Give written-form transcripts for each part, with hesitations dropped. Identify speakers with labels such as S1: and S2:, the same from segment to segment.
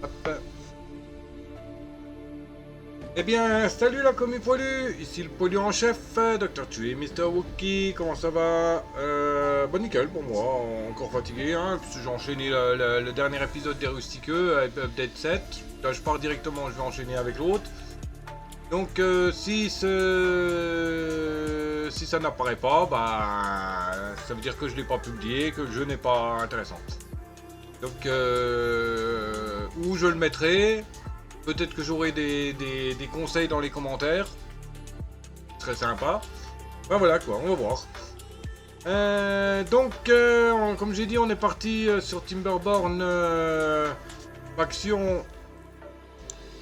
S1: Hop. Eh bien, salut la commu poilu, ici le poilu en chef, Dr. Tui, Mr. Wookie, comment ça va? Bah nickel pour moi, encore fatigué, hein, puisque j'ai enchaîné le dernier épisode des Rustiqueux, update 7. Là je pars directement, je vais enchaîner avec l'autre. Donc si ça n'apparaît pas, bah ça veut dire que je l'ai pas publié, que le jeu n'est pas intéressant. Donc où je le mettrai. Peut-être que j'aurai des conseils dans les commentaires. Très sympa. Ben voilà quoi, on va voir. Comme j'ai dit, on est parti sur Timberborn faction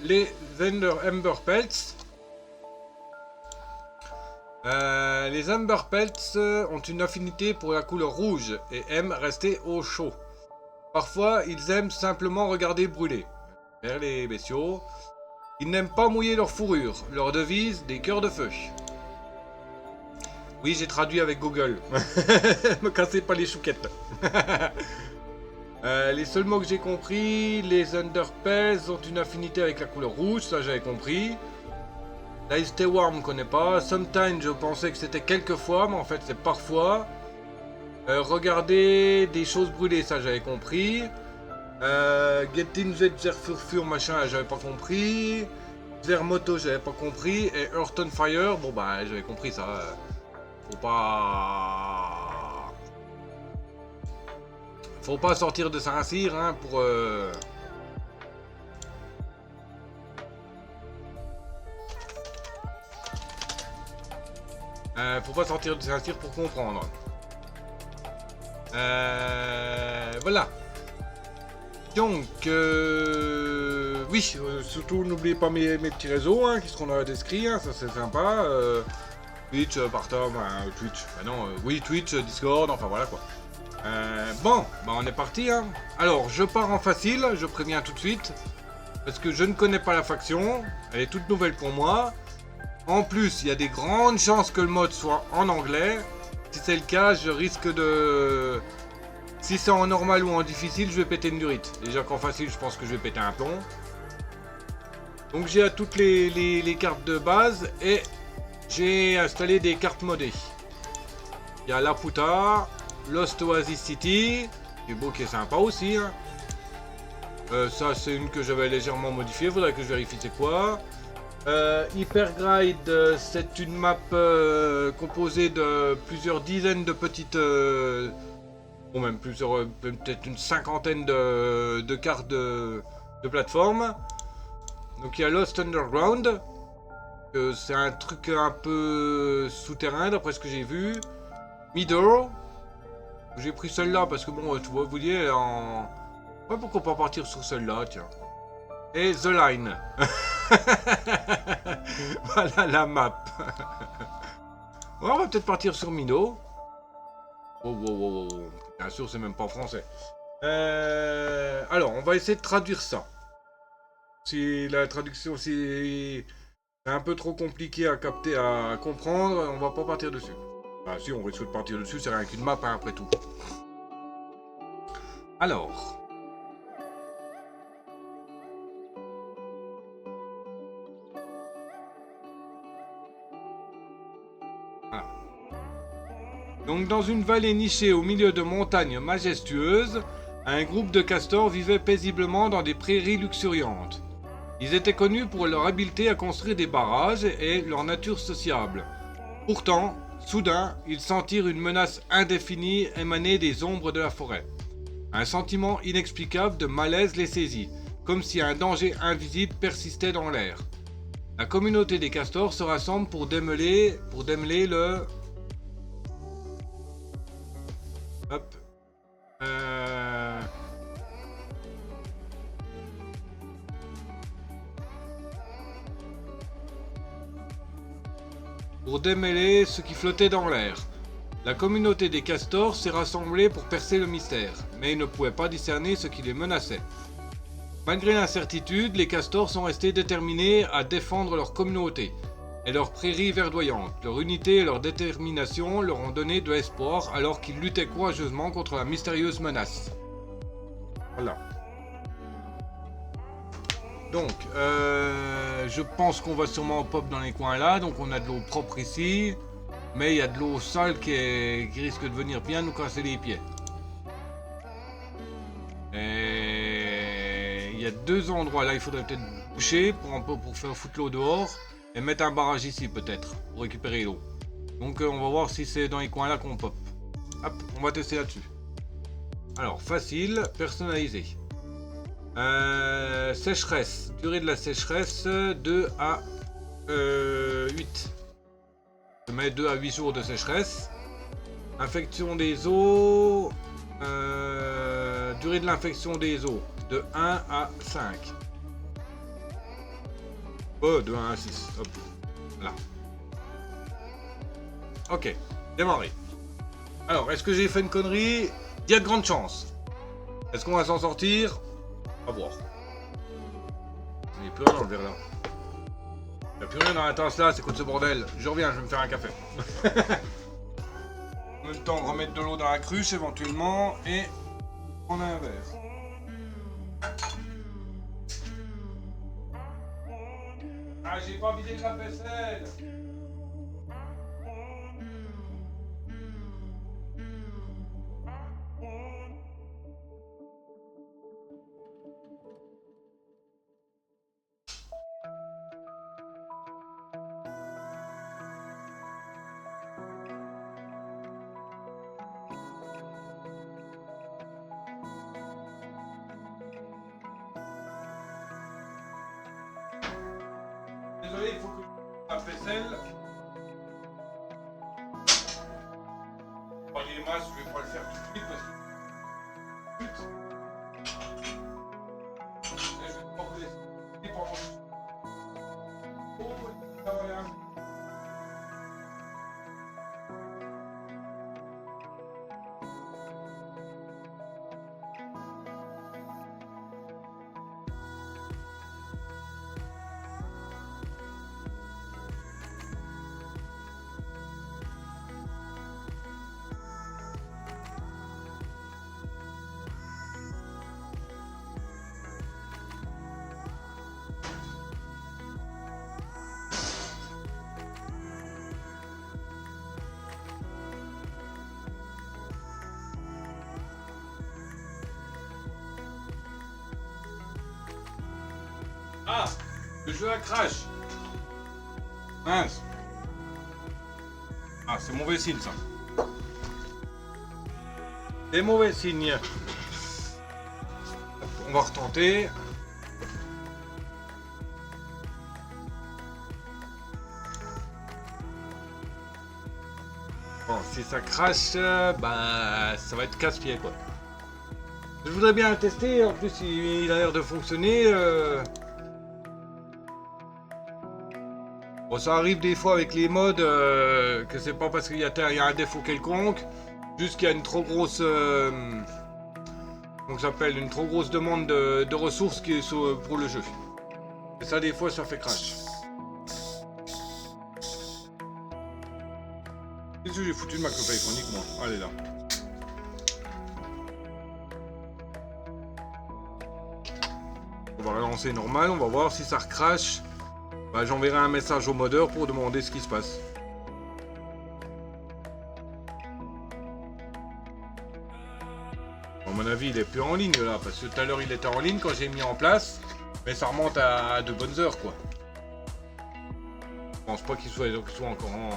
S1: les Ember Pelts. Les Ember Pelts ont une affinité pour la couleur rouge et aiment rester au chaud. Parfois, ils aiment simplement regarder brûler. Les bestiaux. Ils n'aiment pas mouiller leur fourrure. Leur devise, des cœurs de feu. Oui, j'ai traduit avec Google. Me cassez pas les chouquettes. Les seuls mots que j'ai compris, les Underpels ont une affinité avec la couleur rouge, ça j'avais compris. Lice Warm, je connais pas. Sometimes, je pensais que c'était quelquefois, mais en fait c'est parfois. Regardez des choses brûlées, ça j'avais compris. Getting Zer Furfur machin, j'avais pas compris. Zer Moto, j'avais pas compris. Et Earth on Fire, bon bah j'avais compris ça. Faut pas sortir de Saint-Cyr hein, pour. Faut pas sortir de Saint-Cyr pour comprendre. Voilà. Donc, oui, surtout n'oubliez pas mes petits réseaux hein, qui seront dans la description, hein, ça c'est sympa. Twitch, Partom, Twitch, non, oui, Twitch, Discord, enfin voilà quoi. Bon, bah on est parti. Hein. Alors, je pars en facile, je préviens tout de suite, parce que je ne connais pas la faction, elle est toute nouvelle pour moi. En plus, il y a des grandes chances que le mode soit en anglais. Si c'est le cas, je risque de... Si c'est en normal ou en difficile, je vais péter une durite. Déjà qu'en facile, je pense que je vais péter un plomb. Donc j'ai toutes les cartes de base et j'ai installé des cartes modées. Il y a Laputa, Lost Oasis City, qui est beau, qui est sympa aussi. Hein. Ça, c'est une que j'avais légèrement modifiée, faudrait que je vérifie c'est quoi. Hypergride, c'est une map composée de plusieurs dizaines de petites... Bon, même plusieurs, peut-être une cinquantaine de cartes de plateforme. Donc il y a Lost Underground. C'est un truc un peu souterrain d'après ce que j'ai vu. Middle. J'ai pris celle-là parce que bon, tu vois, vous voyez, elle est en... Ouais, pourquoi pas partir sur celle-là, tiens. Et The Line. Voilà la map. Ouais, on va peut-être partir sur Mino. Oh. Bien sûr, c'est même pas français. Alors, on va essayer de traduire ça. Si la traduction c'est un peu trop compliqué à capter, à comprendre, on va pas partir dessus. Ah si, on risque de partir dessus, c'est rien qu'une map hein, après tout. Alors. Voilà. Donc dans une vallée nichée au milieu de montagnes majestueuses, un groupe de castors vivait paisiblement dans des prairies luxuriantes. Ils étaient connus pour leur habileté à construire des barrages et leur nature sociable. Pourtant, soudain, ils sentirent une menace indéfinie émaner des ombres de la forêt. Un sentiment inexplicable de malaise les saisit, comme si un danger invisible persistait dans l'air. La communauté des castors se rassemble pour démêler le... Hop. Pour démêler ce qui flottait dans l'air. La communauté des castors s'est rassemblée pour percer le mystère, mais ils ne pouvaient pas discerner ce qui les menaçait. Malgré l'incertitude, les castors sont restés déterminés à défendre leur communauté et leurs prairies verdoyantes. Leur unité et leur détermination leur ont donné de l'espoir alors qu'ils luttaient courageusement contre la mystérieuse menace. Voilà. Donc, je pense qu'on va sûrement pop dans les coins là. Donc, on a de l'eau propre ici. Mais il y a de l'eau sale qui risque de venir bien nous casser les pieds. Et il y a deux endroits là, il faudrait peut-être boucher pour faire foutre l'eau dehors. Et mettre un barrage ici peut-être, pour récupérer l'eau. Donc on va voir si c'est dans les coins là qu'on pop. Hop, on va tester là-dessus. Alors, facile, personnalisé. Sécheresse, durée de la sécheresse, 2 à 8. Je mets 2 à 8 jours de sécheresse. Infection des eaux, durée de l'infection des eaux, de 1 à 5. Oh, de 1 à 6. Hop. Là. Ok. Démarrer. Alors, est-ce que j'ai fait une connerie? Il y a de grandes chances. Est-ce qu'on va s'en sortir? À voir. Il n'y a plus rien dans le verre là. Il n'y a plus rien dans la tasse là, c'est quoi ce bordel? Je reviens, je vais me faire un café. En même temps, remettre de l'eau dans la cruche éventuellement et prendre un verre. Ah, j'ai pas vidé de la vaisselle. Désolé, il faut que la vaisselle. Les masses, je vais pas le faire tout de suite parce que. Putain. Et je vais pas vous laisser pendant. Oh, ça va rien. Ah, le jeu à crash. Mince. Ah, c'est mauvais signe ça. C'est mauvais signe. On va retenter. Bon, si ça crache, bah ça va être casse-pied quoi. Je voudrais bien le tester, en plus il a l'air de fonctionner. Bon, ça arrive des fois avec les mods que c'est pas parce qu'il y a un défaut quelconque, juste qu'il y a une trop grosse, comment ça s'appelle, une trop grosse demande de ressources qui est pour le jeu. Et ça des fois ça fait crash. Qu'est-ce que j'ai foutu de ma clope électronique moi? Allez là. On va relancer normal, on va voir si ça recrache. Bah, j'enverrai un message au modeur pour demander ce qui se passe. À mon avis, il est plus en ligne là, parce que tout à l'heure il était en ligne quand j'ai mis en place, mais ça remonte à de bonnes heures quoi. Je pense pas qu'il soit encore en.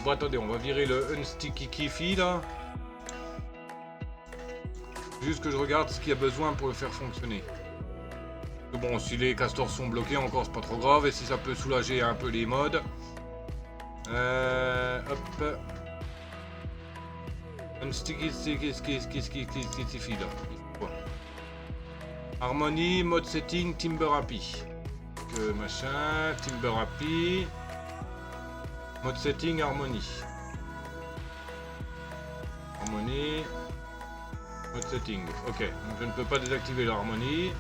S1: Bon, attendez, on va virer le Unsticky Kifi là. Juste que je regarde ce qu'il y a besoin pour le faire fonctionner. Bon, si les castors sont bloqués encore, c'est pas trop grave. Et si ça peut soulager un peu les mods. Hop. Unsticky là. Harmony, mode setting, Timber Happy. Machin, Timber Happy. Mode setting, Harmony. Harmony. Mode setting, ok, donc je ne peux pas désactiver l'harmonie.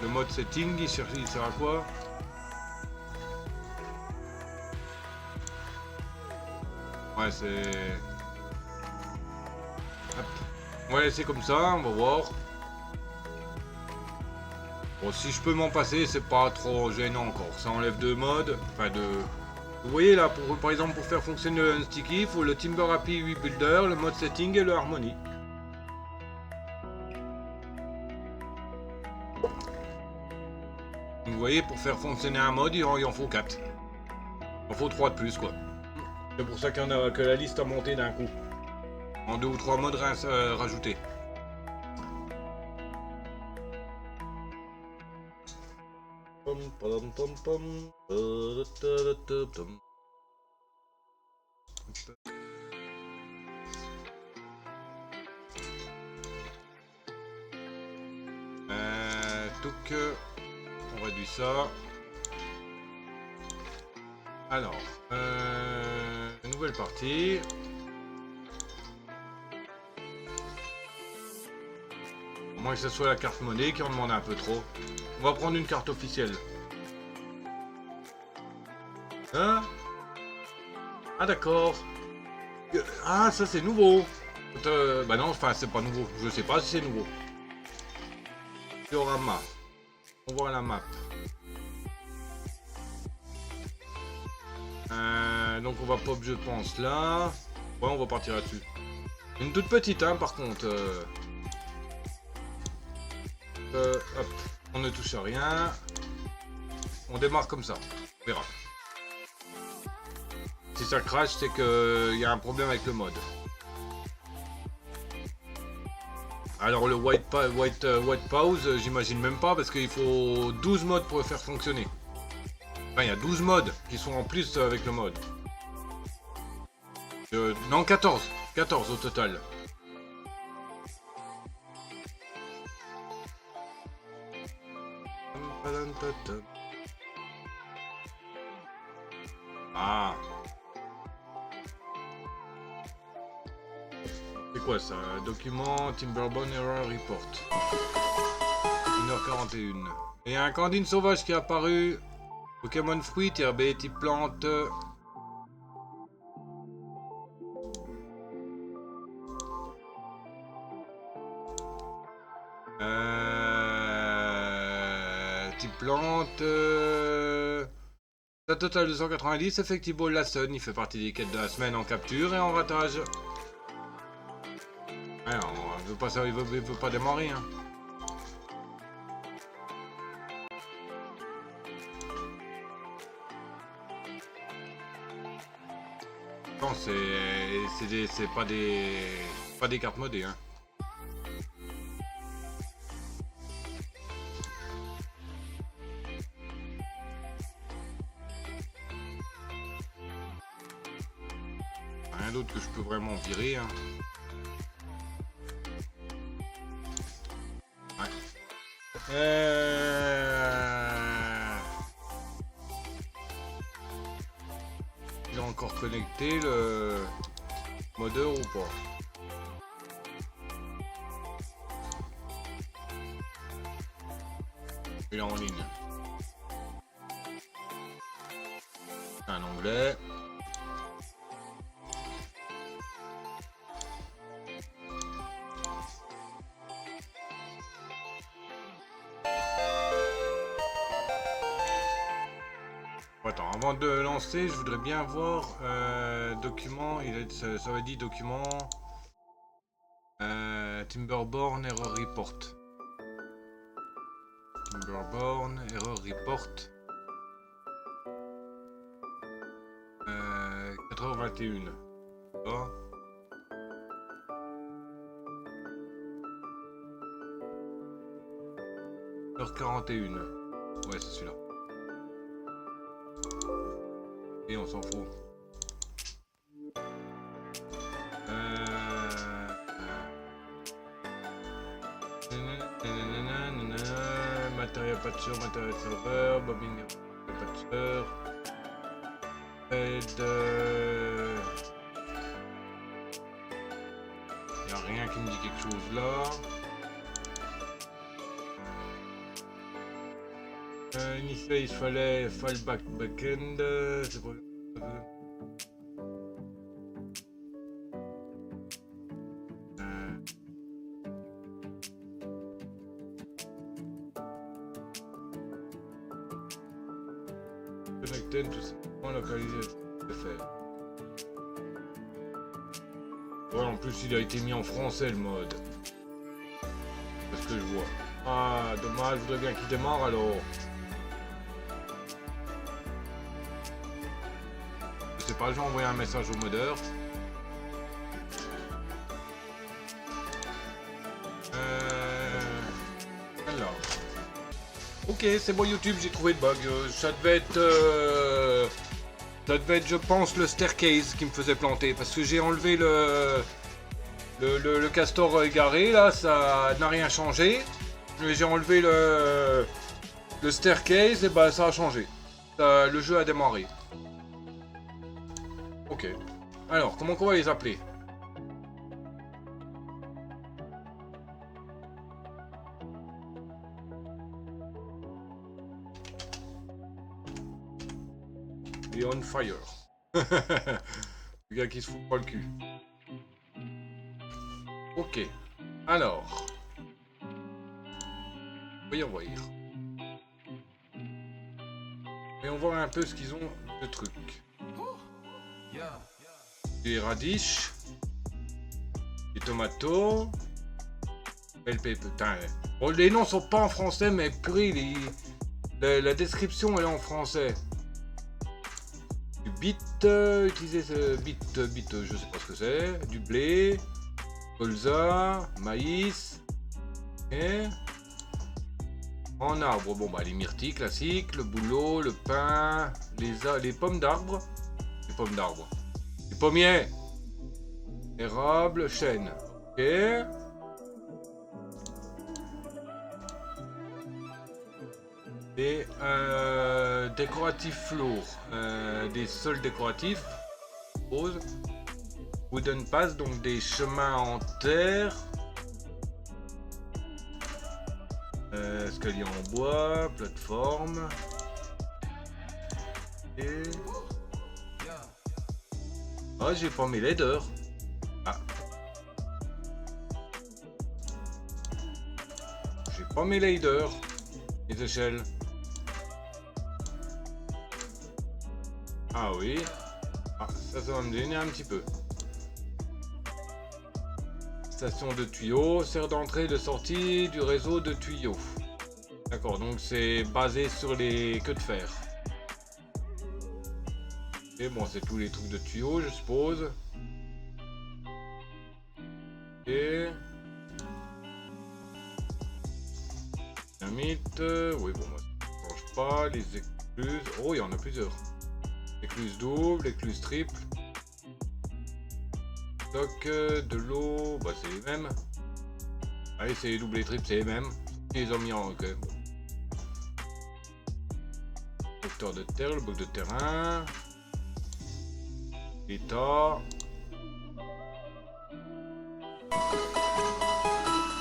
S1: Le mode setting, il sert à quoi? Ouais, c'est... Hop. On va laisser comme ça, on va voir. Bon, si je peux m'en passer, c'est pas trop gênant encore. Ça enlève deux modes. Enfin, de... Vous voyez là, par exemple, pour faire fonctionner le Unsticky, il faut le Timber Happy 8 Builder, le mode Setting et le Harmony. Vous voyez, pour faire fonctionner un mode, il en faut 4. Il en faut 3 de plus, quoi. C'est pour ça que la liste a monté d'un coup. En 2 ou 3 modes rajoutés. On réduit ça. Alors, nouvelle partie. Au moins que ce soit la carte monnaie qui en demande un peu trop. On va prendre une carte officielle. Hein? Ah d'accord. Ah ça c'est nouveau. Bah non, enfin c'est pas nouveau. Je sais pas si c'est nouveau. Diorama. On voit la map. Donc on va pop je pense là. Ouais on va partir là-dessus. Une toute petite hein par contre. Hop. On ne touche à rien. On démarre comme ça. On verra. Si ça crash c'est qu'il y a un problème avec le mode. Alors le white pause, j'imagine même pas parce qu'il faut 12 modes pour le faire fonctionner. Enfin, il y a 12 modes qui sont en plus avec le mode. Non, 14. 14 au total. Ah. C'est quoi ça? Document Timberbone Error Report. 1h41. Et il y a un Candine sauvage qui est apparu. Pokémon fruit, herbe, type plante. Type plante. La totale 290, effectivement la Sun, il fait partie des quêtes de la semaine en capture et en ratage. Alors, il veut pas ça, il veut pas démarrer. Hein. Non, c'est pas des cartes modées. Hein. Rien d'autre que je peux vraiment virer. Hein. Ouais. Il est encore connecté le modeur ou pas? Il est en ligne. Un onglet. Attends, avant de lancer, je voudrais bien voir document, ça va dire document Timberborn Error Report. Timberborn Error Report 4h21. Oh. Heure 41. Ouais, c'est celui-là. Et on s'en fout. Matériel patcheur, matériel serveur, bobine patcheur. Aide. Il n'y a rien qui me dit quelque chose là. Initial, il fallait fallback backend. C'est pas... système, tout simplement localisé. Ouais, en plus, il a été mis en français le mode. C'est ce que je vois. Ah, dommage, je voudrais bien qu'il démarre alors. Je sais pas, je vais envoyer un message au modeur. Alors. Ok, c'est bon YouTube, j'ai trouvé le bug. Ça devait être, je pense, le staircase qui me faisait planter. Parce que j'ai enlevé le castor égaré, là, ça n'a rien changé. Mais j'ai enlevé le staircase, et bah ça a changé. Le jeu a démarré. Ok. Alors, comment on va les appeler? Et on fire. Le gars qui se fout pas le cul. Ok. Alors. Voyons voir. Voyons voir un peu ce qu'ils ont de trucs. Des radis. Des tomatos. Putain. Bon, les noms sont pas en français, mais purée, la description elle est en français. Du bit, utiliser ce bit, je sais pas ce que c'est. Du blé, colza, maïs, et en arbre, bon bah les myrtilles classiques, le bouleau, le pain, les pommes d'arbre, les pommiers, érable, chêne, ok. Des décoratifs lourds, des sols décoratifs, rose, wooden paths, donc des chemins en terre, escalier en bois, plateforme, et... Ah, j'ai pas mes leaders. Ah. J'ai pas mes leaders, les échelles. Ah oui. Ah, ça va me donner un petit peu. Station de tuyaux, serre d'entrée et de sortie du réseau de tuyaux. D'accord, donc c'est basé sur les queues de fer. Et bon, c'est tous les trucs de tuyaux, je suppose. Et... Dynamite, oui, bon, moi, ça ne change pas. Les écluses, oh, il y en a plusieurs. Écluse double, écluse triple. Stock, de l'eau, bah c'est les mêmes. Allez, c'est les doubles et triples, c'est les mêmes. Ils ont mis en... ok, bon. Vecteur de terre, le bloc de terrain. État.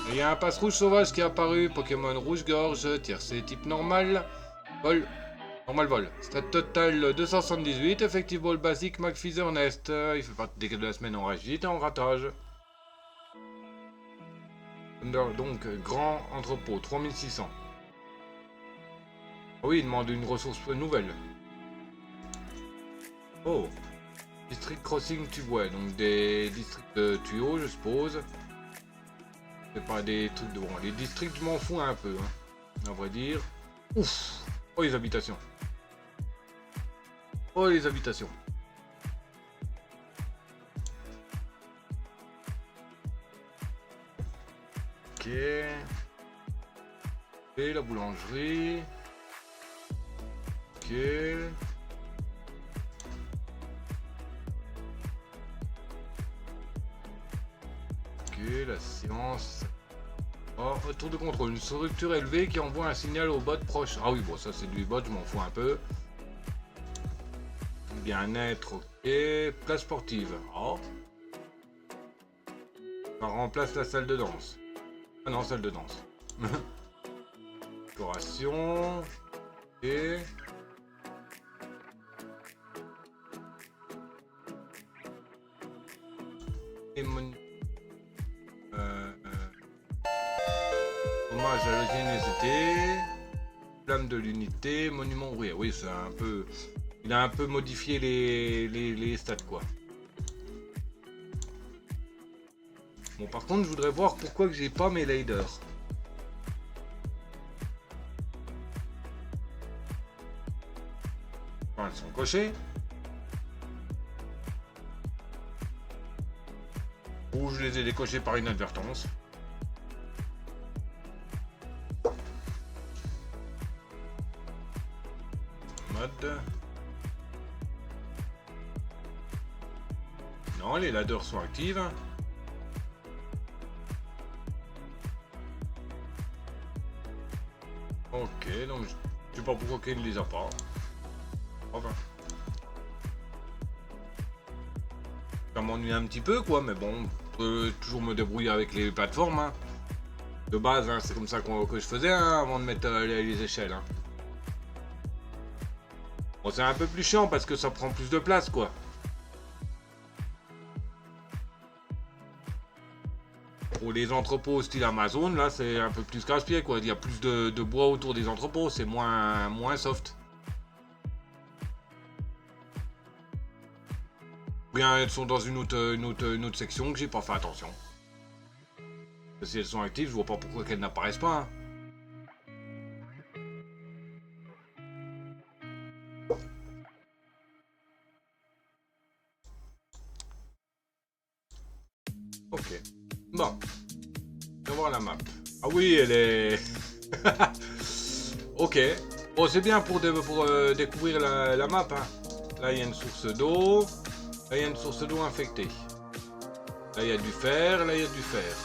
S1: Il y a un passe rouge sauvage qui est apparu. Pokémon rouge-gorge, tiercé type normal. Vol. Normal vol. Stat total 278. Effective vol basique McPheather Nest. Il fait partie des cas de la semaine en rigidité en ratage. Donc, grand entrepôt, 3600. Oh oui, il demande une ressource nouvelle. Oh. District Crossing Tubeway, donc des districts de tuyaux, je suppose. C'est pas des trucs de... Bon, les districts, je m'en fous un peu, hein, à vrai dire. Ouf. Oh, les habitations. Oh, les habitations. Ok. Et la boulangerie. Ok. Ok, la séance. Oh, tour de contrôle. Une structure élevée qui envoie un signal au bot proche. Ah oui, bon, ça c'est du bot, je m'en fous un peu. Bien-être, ok. Place sportive. Oh. Ça remplace la salle de danse. Ah non, salle de danse. Décoration. Ok. Et hommage à l'ingéniosité. Flamme de l'unité. Monument ouvrier. Oui, c'est un peu... Il a un peu modifié les stats, quoi. Bon, par contre, je voudrais voir pourquoi que j'ai pas mes laders. Enfin, elles sont cochées. Ou je les ai décochées par inadvertance. Mode. Non, les ladders sont actives. Ok, donc je sais pas pourquoi qu'il ne les a pas. Enfin. Ça m'ennuie un petit peu, quoi, mais bon, je peux toujours me débrouiller avec les plateformes. Hein. De base, hein, c'est comme ça que je faisais hein, avant de mettre les échelles. Hein. Bon, c'est un peu plus chiant parce que ça prend plus de place, quoi. Pour les entrepôts style Amazon, là, c'est un peu plus casse-pied, quoi. Il y a plus de bois autour des entrepôts, c'est moins soft. Bien, elles sont dans une autre section que j'ai pas fait attention. Si elles sont actives, je vois pas pourquoi qu'elles n'apparaissent pas. Hein. Ok. Bon. On va voir la map. Ah oui, elle est... ok. Bon, c'est bien pour découvrir la map. Hein. Là, il y a une source d'eau. Là, il y a une source d'eau infectée. Là, il y a du fer. Là, il y a du fer.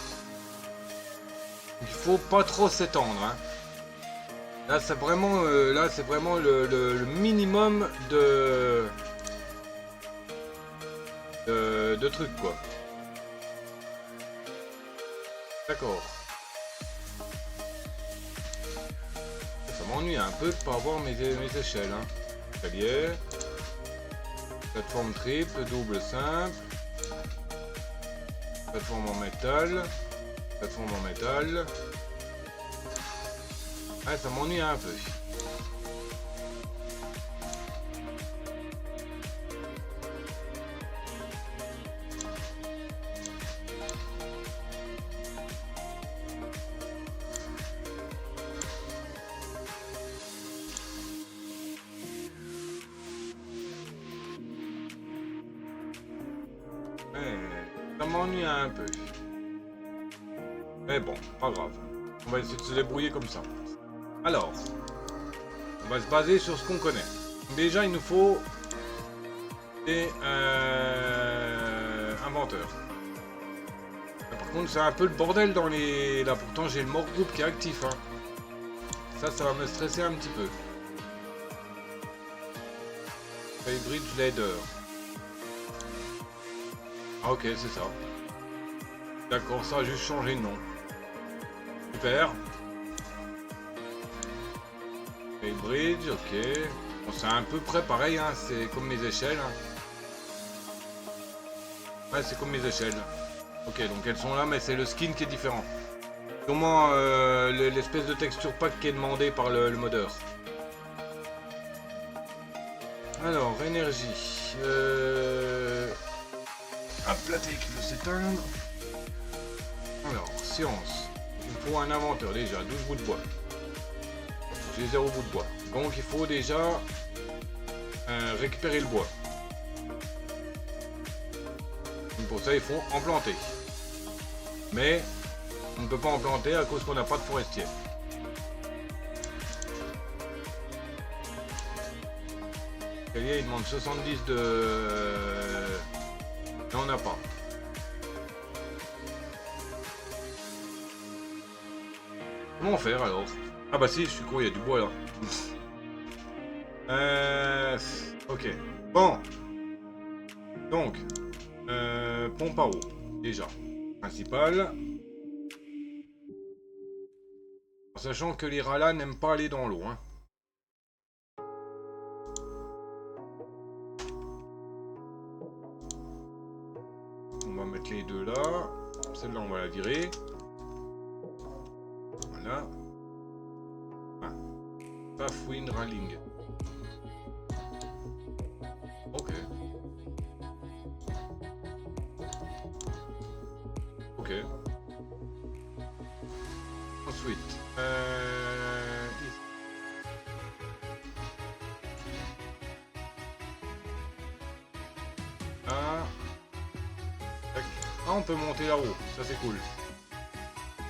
S1: Il faut pas trop s'étendre. Hein. Là, c'est vraiment, le minimum de trucs, quoi. D'accord. Ça m'ennuie un peu de pas avoir mes échelles. Hein. Escalier. Plateforme triple, double simple. Plateforme en métal. Plateforme en métal. Ah, ça m'ennuie un peu. Ça m'ennuie un peu. Mais bon, pas grave. On va essayer de se débrouiller comme ça. Alors, on va se baser sur ce qu'on connaît. Déjà, il nous faut des inventeurs. Là, par contre, c'est un peu le bordel dans les... Là, pourtant, j'ai le mort groupe qui est actif. Hein. Ça va me stresser un petit peu. Bridge Ladder. Ah ok, c'est ça. D'accord, ça a juste changé de nom. Super. Bridge, ok. Bon, c'est à peu près pareil, hein. C'est comme mes échelles. Hein. Ouais, c'est comme mes échelles. Ok, donc elles sont là, mais c'est le skin qui est différent. Sûrement l'espèce de texture pack qui est demandé par le modeur. Alors, énergie. Hop, la tech veut s'éteindre. Alors, science. Il me faut un inventeur déjà, 12 bouts de bois. J'ai 0 bout de bois. Donc il faut déjà récupérer le bois. Donc, pour ça, il faut en planter. Mais on ne peut pas en planter à cause qu'on n'a pas de forestier. Il demande 70 de... Non, on n'a pas. Comment faire alors? Ah bah si, je suis con, il y a du bois là. Ok. Bon. Donc. Pompe à eau. Déjà. Principal. En sachant que les ralas n'aiment pas aller dans l'eau. Hein. On va mettre les deux là. Celle-là, on va la virer. Voilà. Ah. Pathwind Ralling. ok. Ensuite, ici. Ah. Tac. Ah, on peut monter là-haut, ça c'est cool.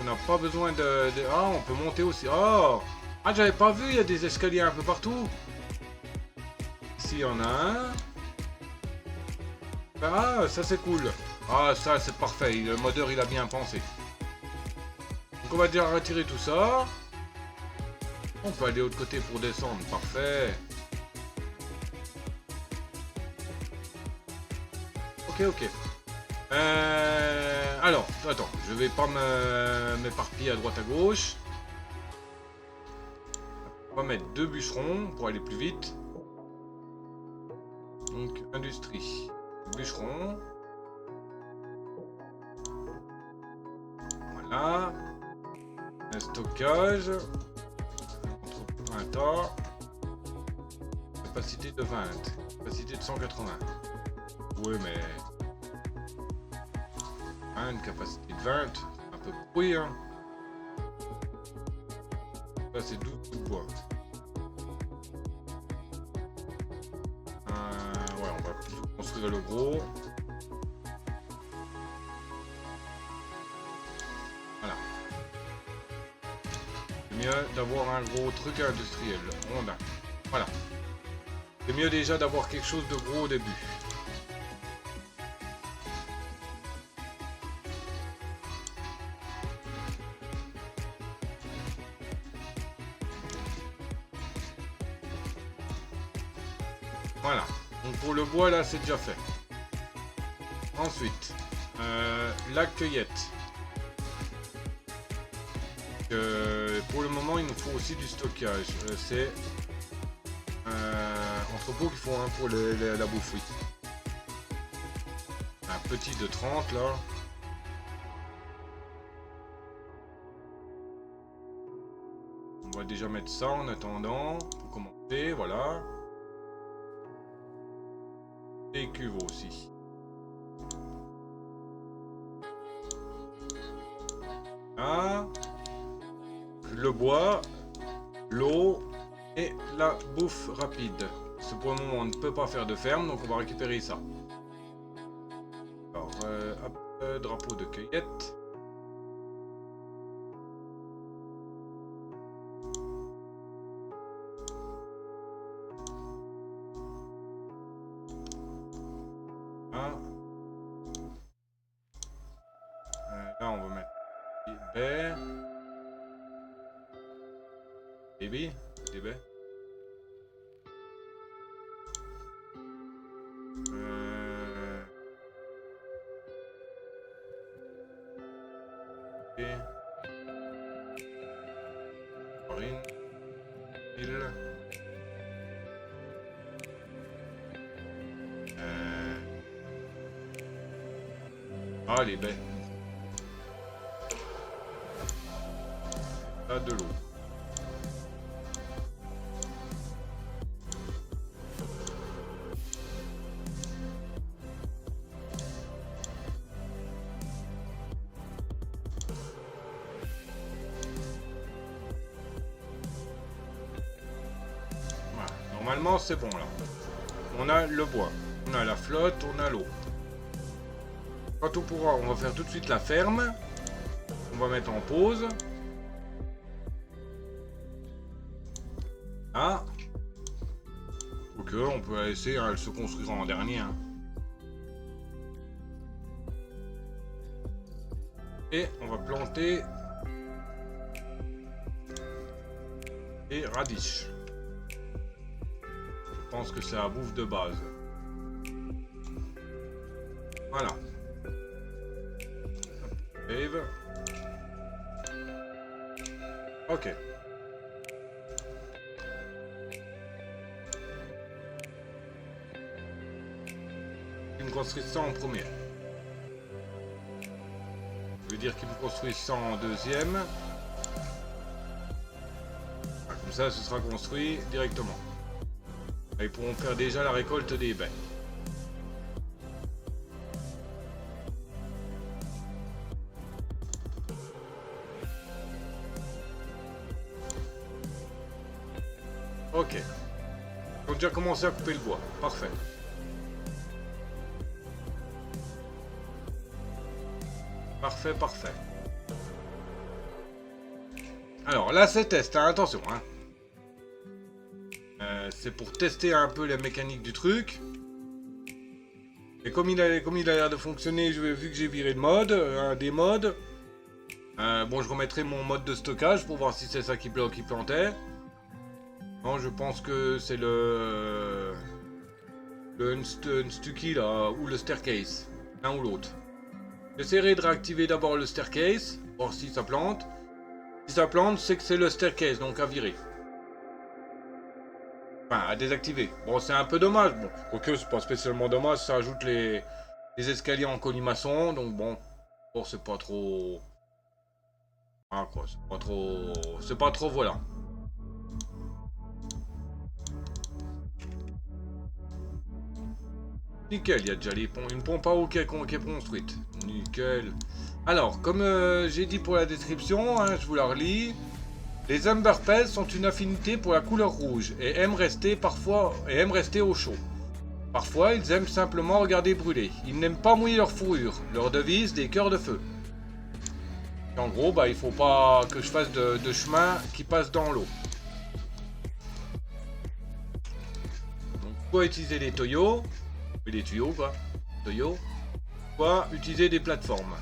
S1: On n'a pas besoin de... Ah, on peut monter aussi. Oh! Ah, j'avais pas vu, il y a des escaliers un peu partout. Ici, il y en a un. Ah, ça c'est cool. Ah, ça c'est parfait. Le modeur, il a bien pensé. Donc, on va déjà retirer tout ça. On peut aller de l'autre côté pour descendre. Parfait. Ok, ok. Alors, attends. Je vais pas m'éparpiller à droite à gauche. On va mettre 2 bûcherons pour aller plus vite. Donc, industrie. Bûcheron. Voilà. Un stockage. Un tas. Capacité de 20. Capacité de 180. Oui, mais... 20, capacité de 20. Un peu pourri, hein. Là, c'est 12 de bois. Ouais, on va plutôt construire le gros. Voilà. C'est mieux d'avoir un gros truc industriel. Rondin. Voilà. C'est mieux déjà d'avoir quelque chose de gros au début. Voilà. Donc pour le bois là c'est déjà fait. Ensuite, la cueillette. Pour le moment il nous faut aussi du stockage. C'est entrepôt qu'il faut pour la bouffe, oui. Un petit de 30 là. On va déjà mettre ça en attendant. Pour commencer, voilà. Et cuve aussi. Ah, le bois, l'eau et la bouffe rapide. Parce que pour le moment on ne peut pas faire de ferme, donc on va récupérer ça. Alors, hop, drapeau de cueillette. Ah. Là on va mettre baies. Baby, des baies. Farine. Pile. Ah, les baies. Là, de l'eau. Voilà. Normalement, c'est bon, là. On a le bois. On a la flotte, on a l'eau. Quand on pourra, on va faire tout de suite la ferme. On va mettre en pause. Ah. Ok, on peut la laisser, hein, elle se construira en dernier. Hein. Et on va planter des radis. Je pense que c'est la bouffe de base. Voilà. Save. Ok. Il me construit ça en premier. Je veux dire qu'il me construit ça en deuxième. Comme ça, ce sera construit directement. Et ils pourront faire déjà la récolte des baies. Ok. Ils ont déjà commencé à couper le bois. Parfait. Parfait, parfait. Alors là, c'est test, hein, attention. Hein. C'est pour tester un peu la mécanique du truc. Et comme il a l'air de fonctionner, vu que j'ai viré de mode, un des modes. Bon, je remettrai mon mode de stockage pour voir si c'est ça qui plantait. Non, je pense que c'est le Unstucky là, ou le staircase. L'un ou l'autre. J'essaierai de réactiver d'abord le staircase, voir si ça plante. Si ça plante, c'est que c'est le staircase, donc à virer. Enfin, à désactiver. Bon, c'est un peu dommage. Bon, quoique c'est pas spécialement dommage, ça ajoute les escaliers en colimaçon, donc bon, c'est pas trop... Ah quoi, c'est pas trop... C'est pas trop, voilà. Nickel, il y a déjà une pompe à eau qui est construite. Nickel. Alors, comme j'ai dit pour la description, hein, je vous la relis. Les Umberpels sont une affinité pour la couleur rouge et aiment rester au chaud. Parfois, ils aiment simplement regarder brûler. Ils n'aiment pas mouiller leur fourrure. Leur devise, des cœurs de feu. Et en gros, bah, il faut pas que je fasse de chemin qui passe dans l'eau. Donc, soit utiliser des tuyaux, quoi, soit utiliser des plateformes.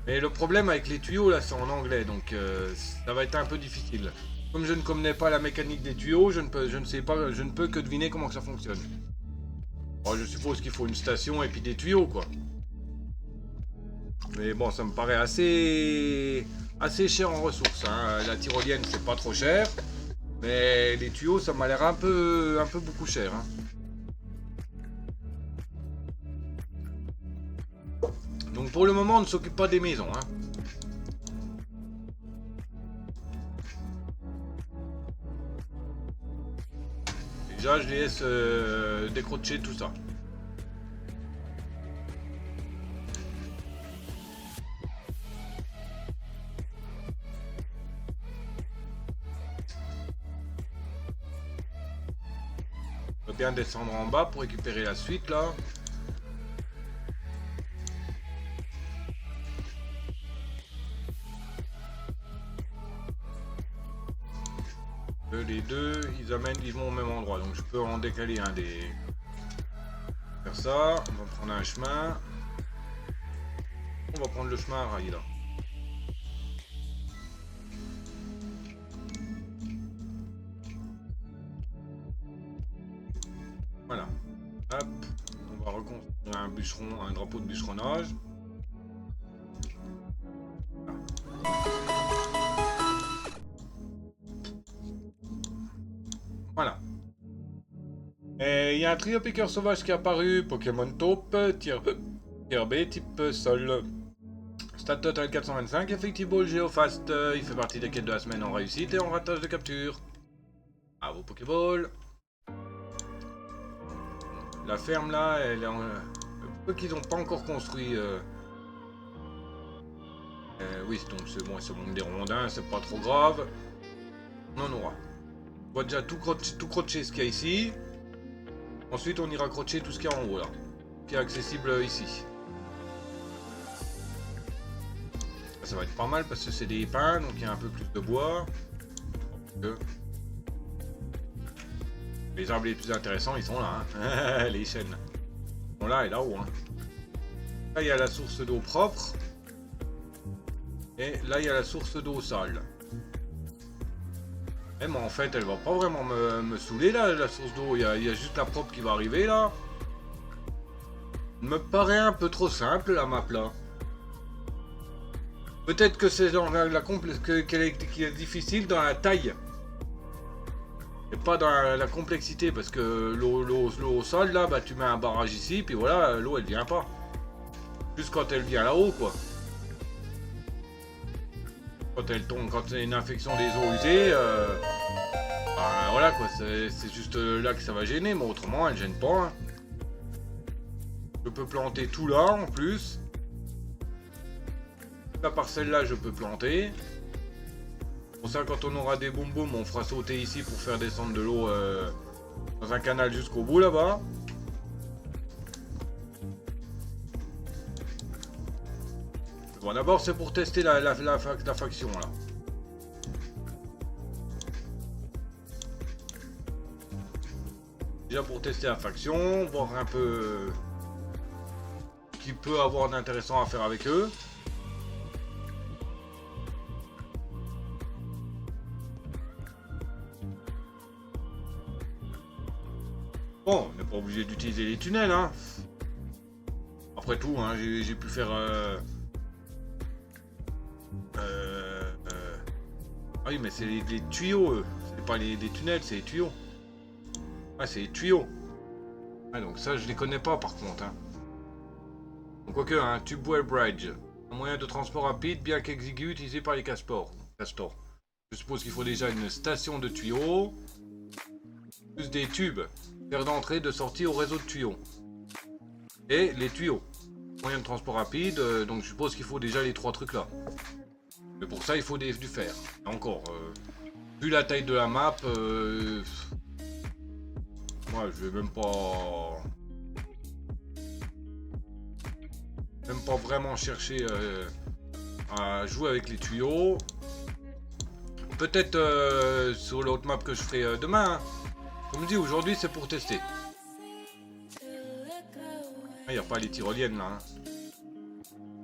S1: Mais le problème avec les tuyaux, là, c'est en anglais, donc ça va être un peu difficile. Comme je ne connais pas la mécanique des tuyaux, je ne peux que deviner comment que ça fonctionne. Bon, je suppose qu'il faut une station et puis des tuyaux, quoi. Mais bon, ça me paraît assez cher en ressources. Hein. La tyrolienne, c'est pas trop cher. Mais les tuyaux, ça m'a l'air un peu beaucoup cher. Hein. Donc pour le moment, on ne s'occupe pas des maisons. Hein. Déjà, je les laisse décrocher tout ça. On va bien descendre en bas pour récupérer la suite là. Les deux, ils vont au même endroit, donc je peux en décaler un des... Faire ça, on va prendre un chemin. On va prendre le chemin à rail là. Voilà. Hop, on va reconstruire un drapeau de bûcheronnage. Voilà. Et il y a un trio piqueur sauvage qui est apparu, Pokémon taupe, tier B, type sol. Stat total 425, effectivement Geofast, il fait partie des quêtes de la semaine en réussite et en ratage de capture. À vos Pokéball. La ferme là, elle est en... Pourquoi qu'ils n'ont pas encore construit oui, donc c'est bon, c'est bon, des rondins, c'est pas trop grave. On en aura. On va déjà tout crocher ce qu'il y a ici. Ensuite, on ira crocher tout ce qu'il y a en haut là, qui est accessible ici. Ça va être pas mal parce que c'est des pins, donc il y a un peu plus de bois. Les arbres les plus intéressants, ils sont là, hein. Les chênes. Ils sont là et là-haut. Hein. Là, il y a la source d'eau propre. Et là, il y a la source d'eau sale. Mais en fait, elle va pas vraiment me saouler là, la source d'eau. Il y a juste la propre qui va arriver là. Me paraît un peu trop simple la map là. Peut-être que c'est dans qu'elle est difficile dans la taille. Et pas dans la complexité, parce que l'eau au sol là, bah tu mets un barrage ici, puis voilà, l'eau elle vient pas. Juste quand elle vient là-haut quoi. Quand elle tombe, quand c'est une infection des eaux usées, bah voilà quoi, c'est juste là que ça va gêner, mais autrement elle gêne pas. Hein. Je peux planter tout là en plus. La parcelle là je peux planter. Pour ça, quand on aura des boum boum, on fera sauter ici pour faire descendre de l'eau dans un canal jusqu'au bout là-bas. Bon, d'abord, c'est pour tester la faction là. Déjà pour tester la faction, voir un peu ce qu'il peut avoir d'intéressant à faire avec eux. Bon, on n'est pas obligé d'utiliser les tunnels, hein. Après tout, hein, j'ai pu faire... Ah oui, mais c'est les tuyaux, eux. C'est pas les tunnels, c'est les tuyaux. Ah, c'est les tuyaux. Ah, donc ça, je les connais pas, par contre, hein. Donc, quoique, un Tubewell Bridge. Un moyen de transport rapide, bien qu'exigu, utilisé par les castors. Je suppose qu'il faut déjà une station de tuyaux. Plus des tubes. Faire d'entrée, de sortie au réseau de tuyaux. Et les tuyaux. Moyen de transport rapide, donc je suppose qu'il faut déjà les 3 trucs là. Mais pour ça, il faut du fer. Et encore, vu la taille de la map, moi je vais même pas vraiment chercher à jouer avec les tuyaux. Peut-être sur l'autre map que je ferai demain. Hein. Comme je dis, aujourd'hui c'est pour tester. Il n'y a pas les tyroliennes là. Hein.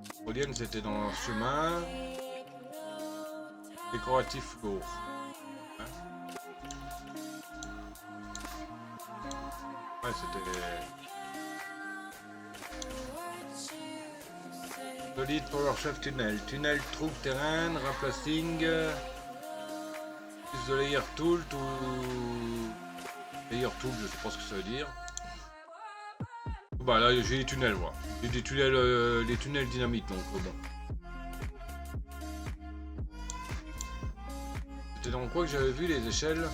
S1: Les tyroliennes c'était dans le chemin. Décoratif lourd. Hein. Ouais, c'était... Solid Power Shaft Tunnel. Tunnel, troupe, terrain, remplacing. Plus de layer tool, layer tool, je sais pas ce que ça veut dire. Bah là j'ai les tunnels, voilà. J'ai des tunnels, les tunnels dynamite, donc bon. C'était dans quoi que j'avais vu les échelles?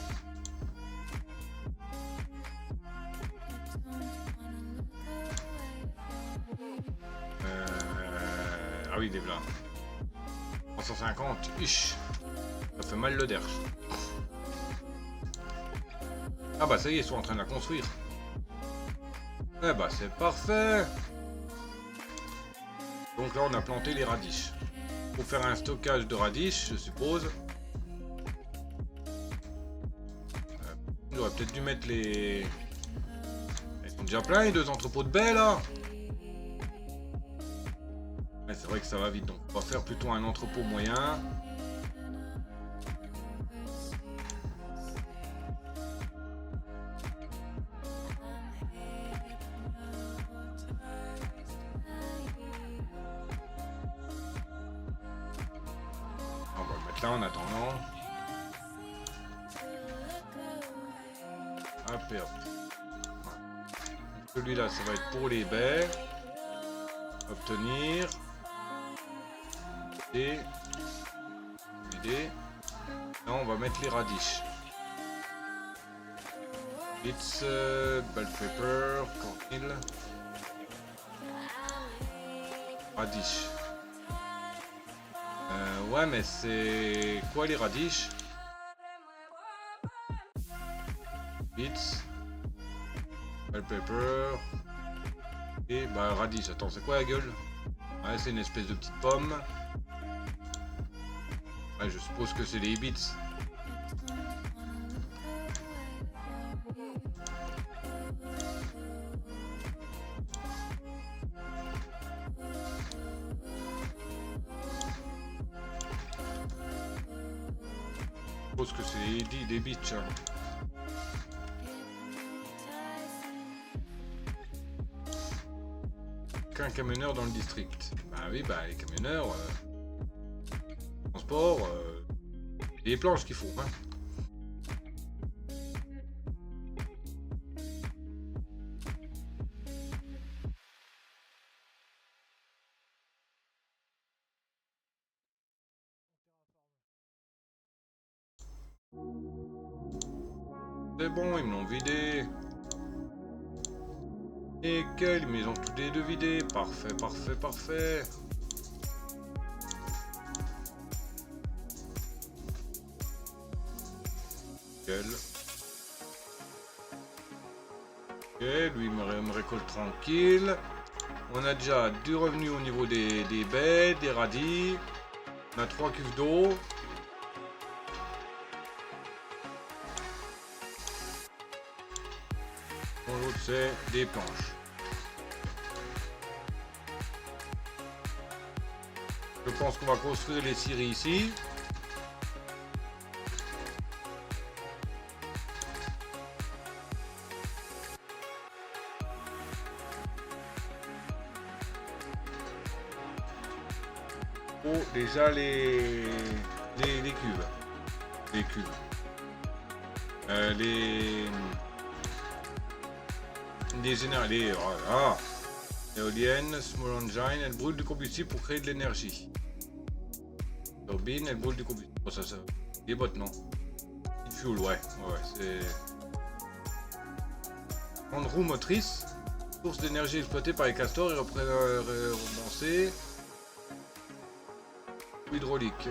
S1: Ah oui, des là. 350, ish. Ça fait mal le derche. Ah bah ça y est, ils sont en train de la construire. Eh bah c'est parfait. Donc là on a planté les radis. Pour faire un stockage de radis, je suppose. J'aurais peut-être dû mettre les... Ils sont déjà pleins les 2 entrepôts de baies là. Ouais, c'est vrai que ça va vite, donc on va faire plutôt un entrepôt moyen. On va le mettre là en attendant. Hop et hop. Celui-là, ça va être pour les baies. Obtenir. Et vider. Là, on va mettre les radis. Bits, bell pepper, cornmeal. Radis. Ouais, mais c'est quoi les radis? Bits, bell pepper et bah radis. Attends, c'est quoi la gueule? Ouais, c'est une espèce de petite pomme. Ouais, je suppose que c'est les bits. Je suppose que c'est des bits. Hein. Qu'un camionneur dans le district. Bah oui, bah les camionneurs, transport, les planches qu'il faut. Hein. C'est bon, ils me l'ont vidé. Et quels, mais ils ont tous les deux vidés. Parfait, parfait, parfait. Nickel. Ok, lui me récolte tranquille. On a déjà du revenu au niveau des baies, des radis. On a 3 cuves d'eau. L'autre c'est des planches. Je pense qu'on va construire les scieries ici. Oh, déjà les cubes. Les cubes. Voilà. Éolienne, small engine, elle brûle du combustible pour créer de l'énergie. Turbine, elle brûle du combustible. Oh, ça. Des bottes, non. Fuel, ouais, c'est. Grande roue motrice. Source d'énergie exploitée par les castors et rebalancée. Hydraulique.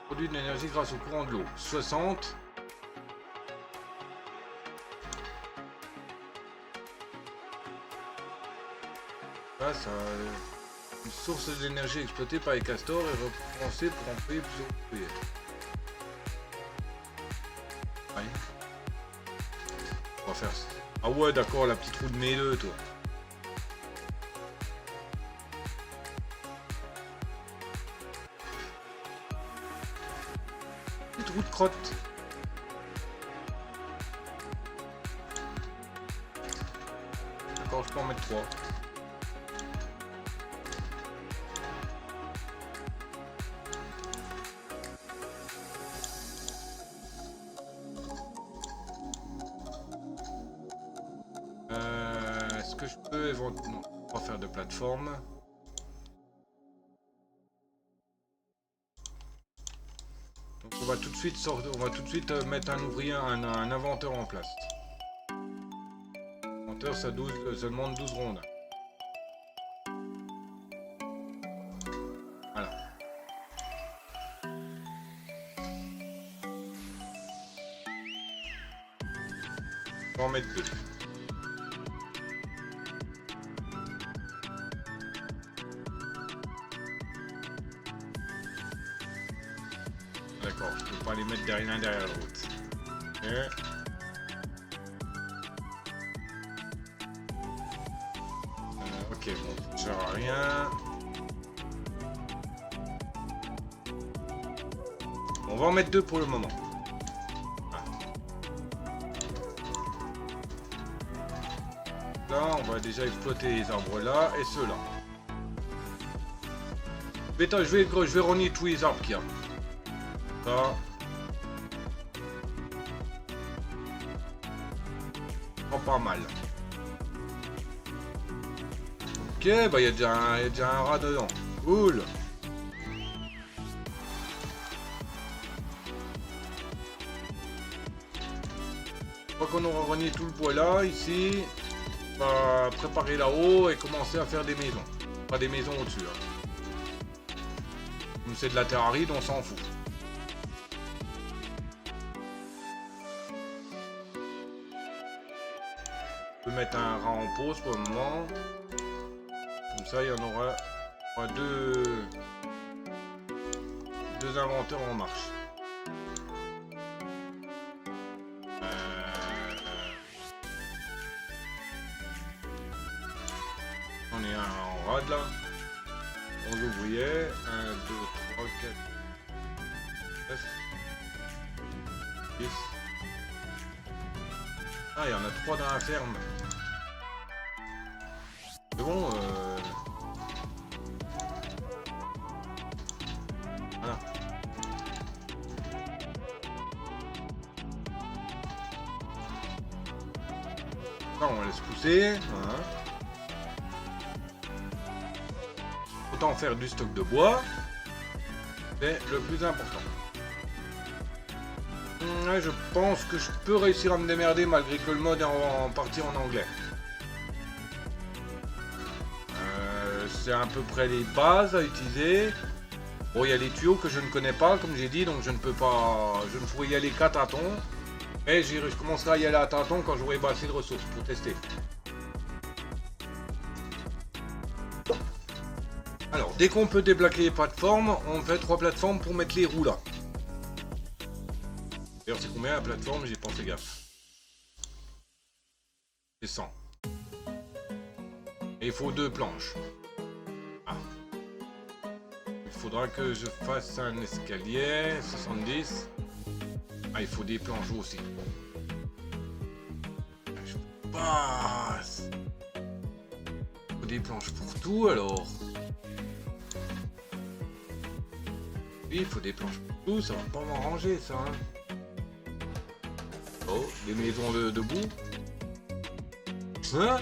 S1: Produit de l'énergie grâce au courant de l'eau. 60. Là, ça. Une source d'énergie exploitée par les castors et repensée pour employer plusieurs ouvriers. Ouais. On va faire ça. Ah ouais, d'accord, la petite roue de mes deux, toi. Petite roue de crotte. D'accord, je peux en mettre 3. Est-ce que je peux éventuellement pas faire de plateforme? Donc on va tout de suite mettre un ouvrier, un inventeur en place. Inventeur, ça demande 12 rondes. Voilà. On va en mettre 2. D'accord, je peux pas les mettre l'un derrière l'autre. Ok, bon, ça sert à rien. On va en mettre 2 pour le moment. Ah. Là, on va déjà exploiter les arbres là et ceux-là. Je vais rogner tous les arbres qu'il y a. Ça. Pas mal. Ok, bah il y a déjà un rat dedans. Cool. Une fois qu'on aura rogné tout le bois là, ici, on va préparer là-haut et commencer à faire des maisons. Pas des maisons au-dessus. Hein. Comme c'est de la terre aride, on s'en fout. Mettre un rat en pause pour le moment. Comme ça, il y en aura deux inventeurs en marche. On est un en rade là. 11 ouvriers. 1, 2, 3, 4, 9, 10. Ah, il y en a 3 dans la ferme. C'est bon, voilà. Là, on laisse pousser. Voilà. Autant faire du stock de bois. C'est le plus important. Ouais, je pense que je peux réussir à me démerder malgré que le mode est en partie en anglais. C'est à peu près les bases à utiliser. Bon, il y a les tuyaux que je ne connais pas, comme j'ai dit, donc je ne pourrais y aller qu'à tâtons. Et je commencerai à y aller à tâtons quand j'aurai pas assez de ressources pour tester. Alors, dès qu'on peut débloquer les plateformes, on fait 3 plateformes pour mettre les roues là. D'ailleurs, c'est combien la plateforme? J'ai pas fait gaffe. C'est 100. Et il faut 2 planches. Ah. Il faudra que je fasse un escalier. 70. Ah, il faut des planches aussi. Je passe. Il faut des planches pour tout alors. Oui, il faut des planches pour tout. Ça va pas m'arranger ça. Hein. Oh, des maisons debout. Hein?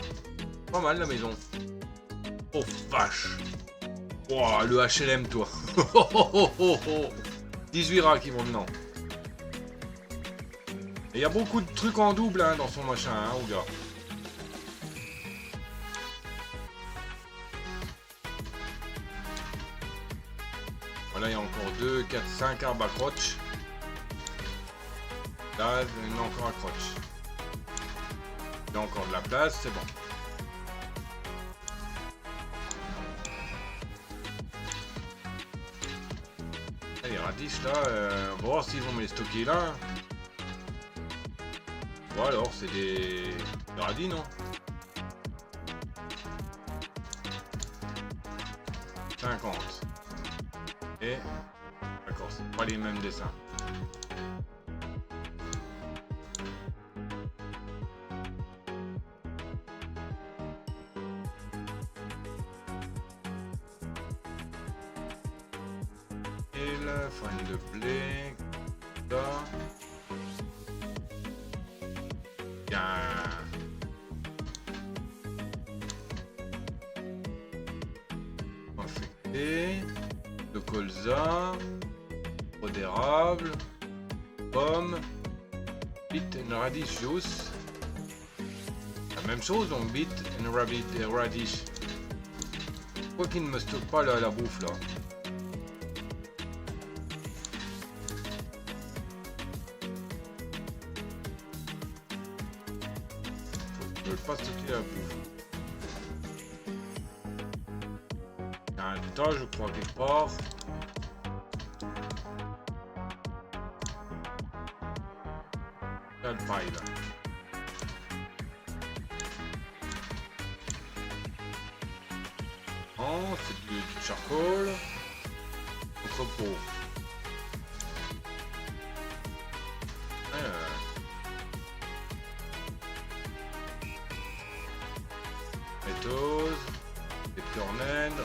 S1: Pas mal la maison. Oh vache. Oh, le HLM toi. 18 rats qui vont dedans. Et il y a beaucoup de trucs en double hein, dans son machin, hein, au gars. Voilà, il y a encore 2, 4, 5 arbres à croche. Là, il y en a encore à croche. Il y a encore de la place, c'est bon. Et les radis là, on va voir s'ils vont me les stocker là. Ou alors c'est des radis non? 50. Et d'accord, c'est pas les mêmes dessins. Farine de blé, ça. Bien. Infecté, de colza, eau d'érable, pomme, beet and radish juice. La même chose donc beet and radish. Pourquoi qu'il ne me stocke pas la bouffe là? Pas stocker la bouffe. Il y a un tas, je crois, quelque part. Là, le paille, là. Non, c'est du charcoal. Entrepôt. Des cornènes.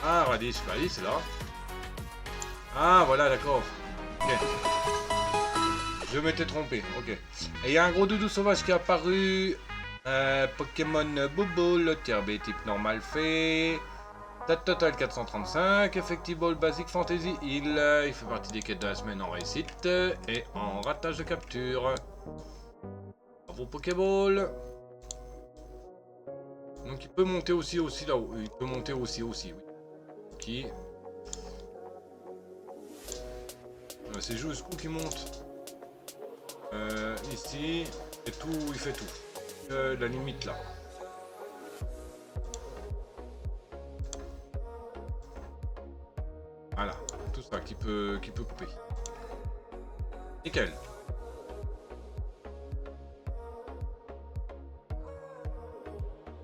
S1: Ah, radish, c'est là. Ah, voilà, d'accord. Ok. Je m'étais trompé, ok. Et il y a un gros doudou sauvage qui est apparu. Pokémon Bobo, le tier B type normal fait. Date totale 435. Effective Ball Basic Fantasy il fait partie des quêtes de la semaine en réussite et en ratage de capture. Bravo Pokéball. Donc il peut monter aussi là-haut. Il peut monter aussi, oui. Ok. C'est jusqu'où qui monte. Ici. Et tout, il fait tout. La limite là. Voilà. Tout ça qui peut couper. Nickel.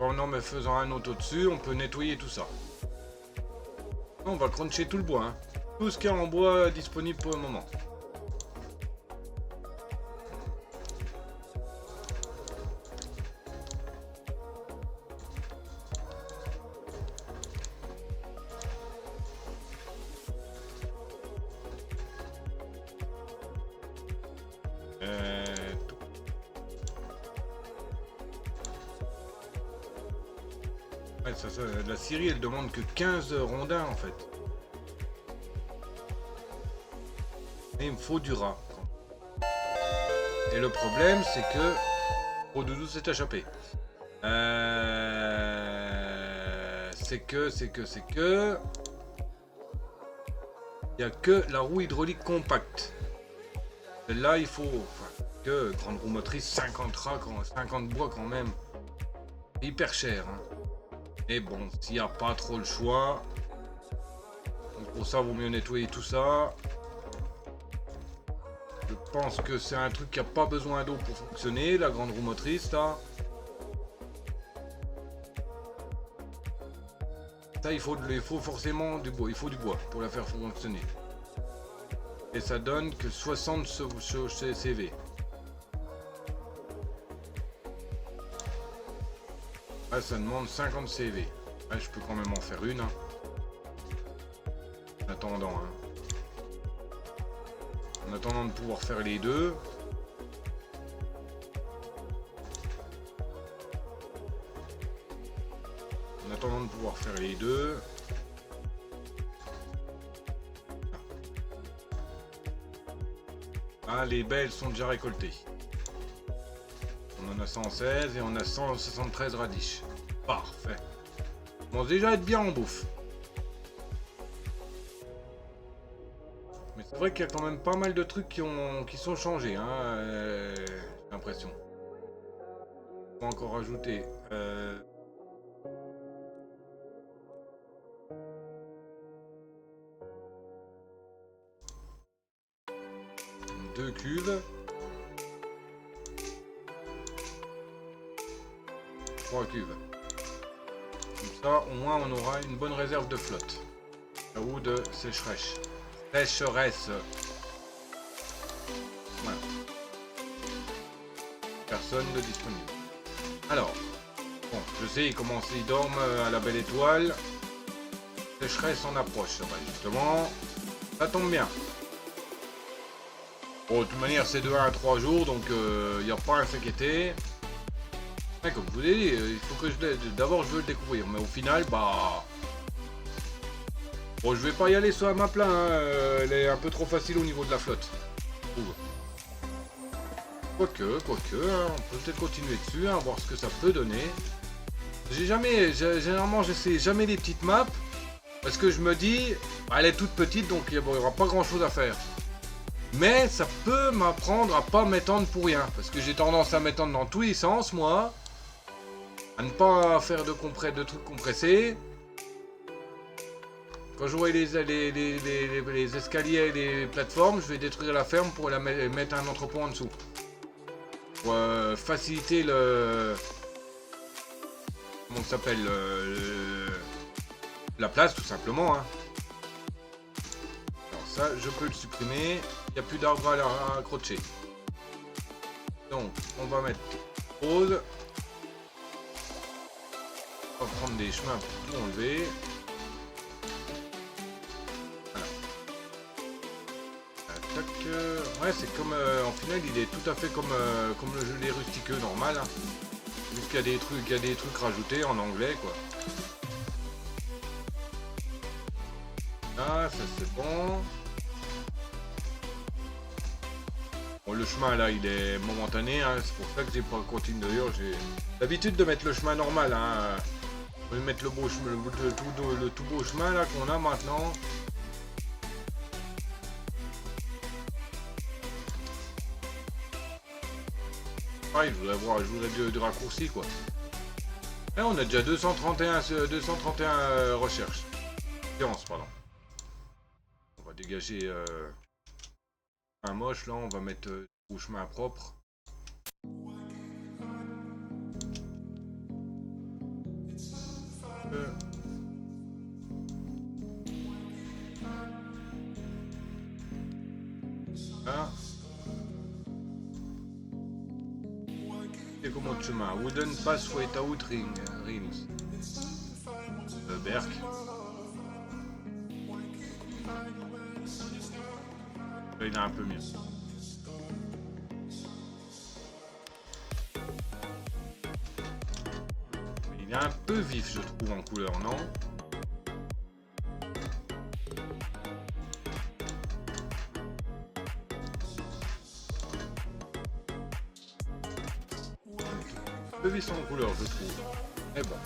S1: En faisant un autre au-dessus, on peut nettoyer tout ça. On va cruncher tout le bois. Hein. Tout ce qu'il y a en bois disponible pour le moment. La Syrie, elle demande que 15 rondins en fait. Et il me faut du rat. Et le problème, c'est que... Oh, Doudou s'est échappé. C'est que... Il n'y a que la roue hydraulique compacte. Celle-là, il faut... Enfin, que grande roue motrice, 50 bois quand même. Hyper cher. Hein. Et bon, s'il n'y a pas trop le choix, donc pour ça, vaut mieux nettoyer tout ça. Je pense que c'est un truc qui n'a pas besoin d'eau pour fonctionner, la grande roue motrice, là. Ça, il faut forcément du bois. Il faut du bois pour la faire fonctionner. Et ça donne que 60 CV. Là, ça demande 50 CV. Là, je peux quand même en faire une. Hein. En attendant. Hein. En attendant de pouvoir faire les deux. En attendant de pouvoir faire les deux. Ah, les baies, elles sont déjà récoltées. On en a 116 et on a 173 radiches. Parfait. On commence déjà à être bien en bouffe. Mais c'est vrai qu'il y a quand même pas mal de trucs qui sont changés, hein, j'ai l'impression. On va encore rajouter. 2 cuves. 3 cuves. Comme ça, au moins, on aura une bonne réserve de flotte. Ou de sécheresse. Sécheresse. Voilà. Personne de disponible. Alors, bon, je sais, ils dorment à la belle étoile. Sécheresse en approche. Bah, justement, ça tombe bien. Bon, de toute manière, c'est de 1 à 3 jours, donc il n'y a pas à s'inquiéter. Comme je vous ai dit, il faut que d'abord je veux le découvrir, mais au final, bah... Bon, je vais pas y aller sur la map là, hein. Elle est un peu trop facile au niveau de la flotte. Quoique, hein, on peut peut-être continuer dessus, hein, voir ce que ça peut donner. Généralement, j'essaie jamais les petites maps, parce que je me dis, bah, elle est toute petite, donc il n'y aura pas grand chose à faire. Mais ça peut m'apprendre à pas m'étendre pour rien, parce que j'ai tendance à m'étendre dans tous les sens, moi. À ne pas faire de trucs compressés. Quand je vois les escaliers et les plateformes, je vais détruire la ferme pour mettre un entrepôt en dessous. Pour faciliter le... Comment ça s'appelle la place, tout simplement. Hein. Alors ça, je peux le supprimer. Il n'y a plus d'arbres à accrocher. Donc, on va mettre pause. On va prendre des chemins pour tout enlever. Voilà. Tac. Ouais, c'est comme... en final, il est tout à fait comme le jeu des rustiqueux normal. Hein. Juste qu'il y a des trucs rajoutés en anglais, quoi. Là, ça c'est bon. Bon, le chemin là il est momentané, hein. C'est pour ça que j'ai pas continué. D'ailleurs, j'ai l'habitude de mettre le chemin normal. Hein. On va mettre le beau chemin, le tout beau chemin là qu'on a maintenant. Ah, je voudrais du raccourci quoi. Et on a déjà 231 recherches. Séance, pardon. On va dégager un moche là, on va mettre au chemin propre. Là. Et comme autre chemin, Wooden Pass Without Rims. Berk. Là, il est un peu mieux. Il est un peu vif, je trouve, en couleur, non? Un peu vif en couleur, je trouve. Mais bon.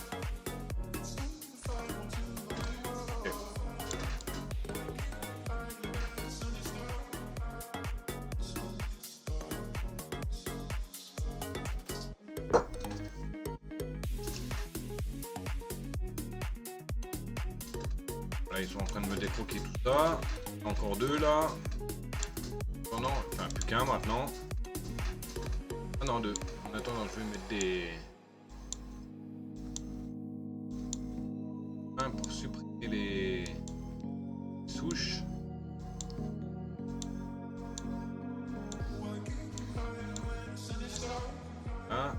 S1: Là, ils sont en train de me décroquer tout ça. Encore deux là. Oh non, enfin plus qu'un maintenant. Ah non, deux. En attendant, je vais mettre des... Un pour supprimer les souches. Ah.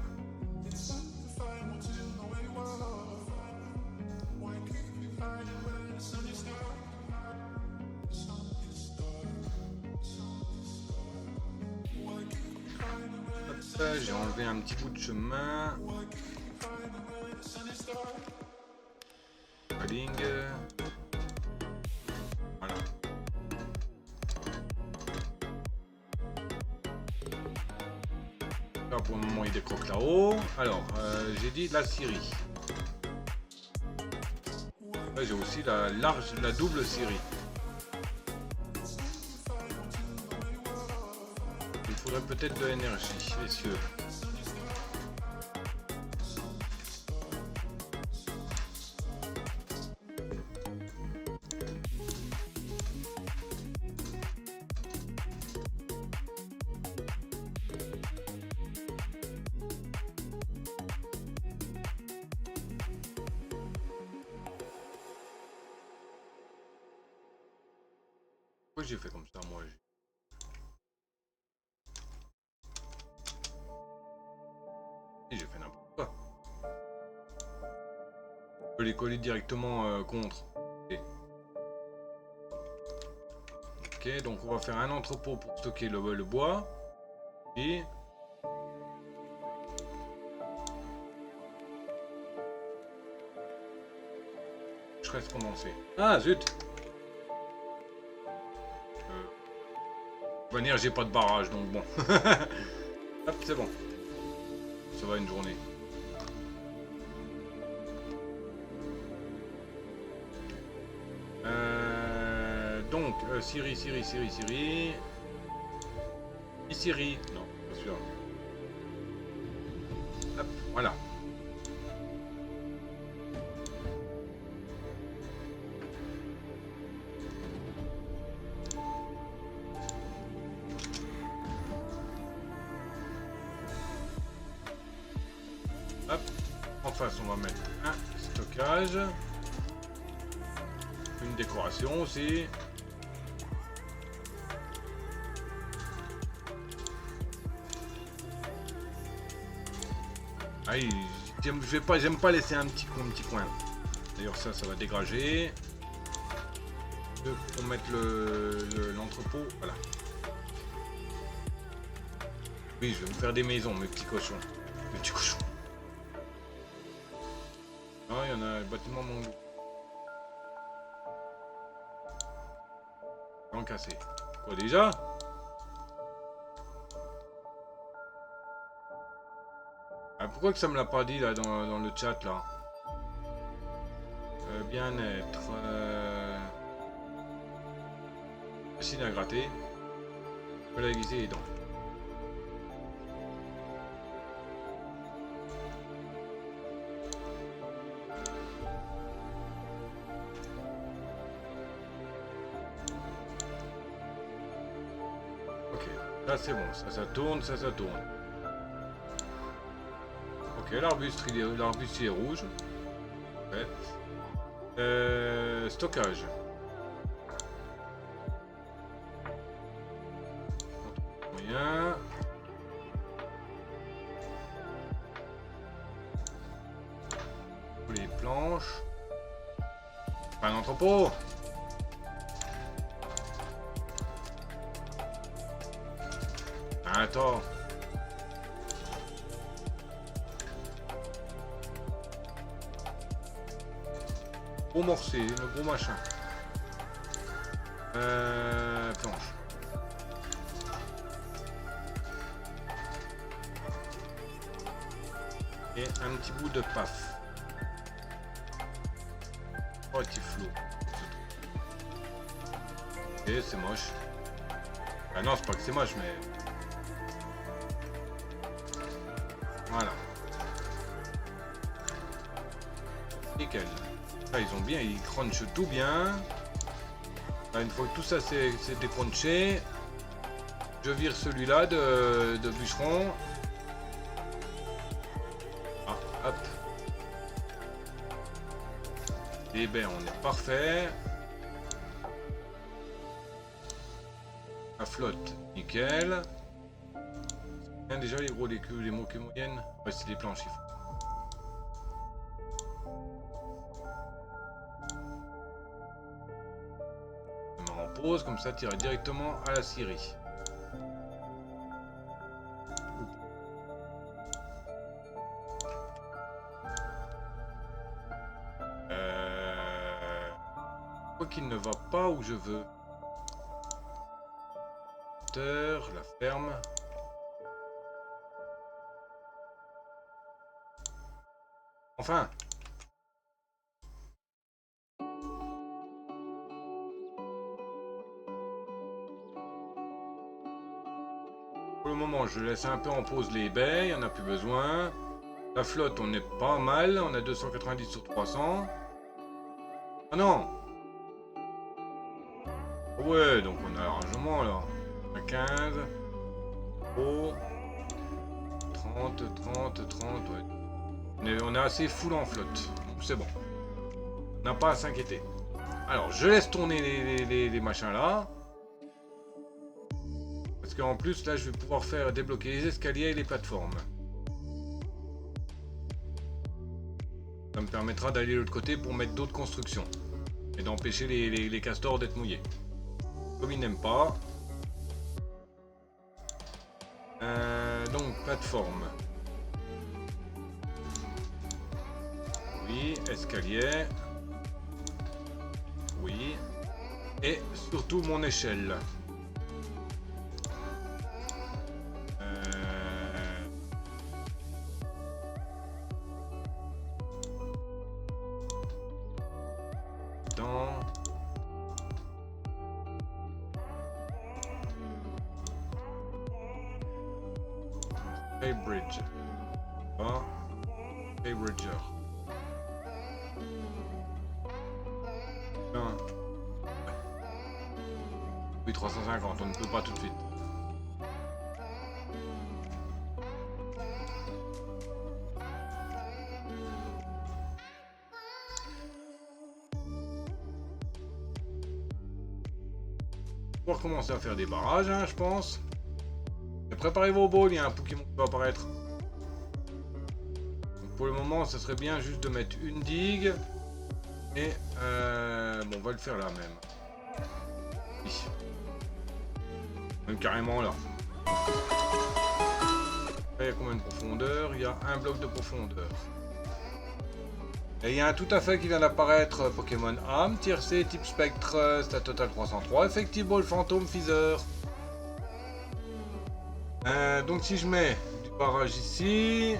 S1: J'ai enlevé un petit bout de chemin. Padding. Voilà. Là pour le moment il décroque là-haut. Alors j'ai dit la scierie. Là j'ai aussi la double scierie. Il faudrait peut-être de l'énergie, messieurs. Pourquoi j'ai fait comme ça moi? J'ai fait n'importe quoi. Je peux les coller directement contre. Ok, donc on va faire un entrepôt pour stocker le bois. Et... je reste condensé. Ah zut! De toute manière, j'ai pas de barrage, donc bon. Hop, c'est bon. Ça va une journée. Donc, Syrie. Syrie, non, pas sûr. Hop, voilà. Hop, en face on va mettre un stockage, une décoration aussi. Ah, j'aime pas laisser un petit coin. D'ailleurs ça va dégager. Pour mettre l'entrepôt, voilà. Oui, je vais vous faire des maisons, mes petits cochons. Mes petits cochons. Ah, il y en a, le bâtiment manque. En cassé. Quoi déjà? Ah, pourquoi que ça me l'a pas dit là dans le chat là? Bien-être. Machine à gratter. Je peux la aiguiser les dents. Ok, là c'est bon, ça tourne, ça tourne. Ok, l'arbuste il est rouge. Ouais. Stockage. Rien. Les planches. Pas un entrepôt. Attends. Gros morcé, le gros machin. Planche. Et un petit bout de paf. Oh, petit flot. Ok, c'est moche. Ah non, c'est pas que c'est moche, mais... voilà. Nickel. Là, ils ont bien, ils crunchent tout bien. Là, une fois que tout ça c'est décrunché, je vire celui-là de bûcheron. Ah, hop. Et ben, on est parfait. La flotte, nickel. Bien, déjà les gros, les moquets moyennes. Ouais, c'est des planches, il faut. Je me repose, comme ça, tirer directement à la scierie. Quoi qu'il ne va pas où je veux. La ferme. Enfin. Pour le moment, je laisse un peu en pause les baies, on n'a plus besoin. La flotte, on est pas mal, on a 290 sur 300. Ah non! Ouais, donc on a largement là. 15. Oh. 30, 30, 30, ouais. On est assez full en flotte. C'est bon. On n'a pas à s'inquiéter. Alors, je laisse tourner les machins là. Parce qu'en plus, là, je vais pouvoir faire débloquer les escaliers et les plateformes. Ça me permettra d'aller de l'autre côté pour mettre d'autres constructions. Et d'empêcher les castors d'être mouillés. Comme ils n'aiment pas. Donc, plateforme. Oui, escalier. Oui. Et surtout mon échelle. Dans... Paybridge. Ah. Paybridger. Oui, 350, on ne peut pas tout de suite. On va recommencer à faire des barrages, hein, je pense. Et préparez vos balls, il y a un Pokémon qui va apparaître. Donc pour le moment, ça serait bien juste de mettre une digue. Et bon, on va le faire là même. Oui. Même carrément là. Là, il y a combien de profondeur? Il y a un bloc de profondeur. Et il y a un tout à fait qui vient d'apparaître, Pokémon âme, tier C, type spectre, stat total 303, effective ball fantôme, Feather. Donc si je mets du barrage ici...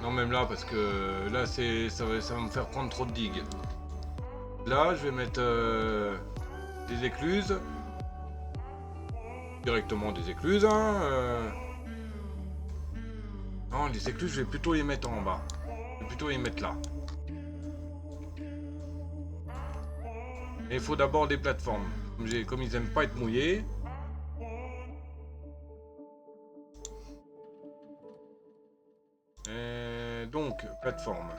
S1: Non, même là, parce que là, ça va me faire prendre trop de digues. Là, je vais mettre des écluses. Directement des écluses, hein. Non, les écluses, je vais plutôt les mettre en bas. Je vais plutôt les mettre là. Et il faut d'abord des plateformes. Comme ils aiment pas être mouillés. Donc, plateforme.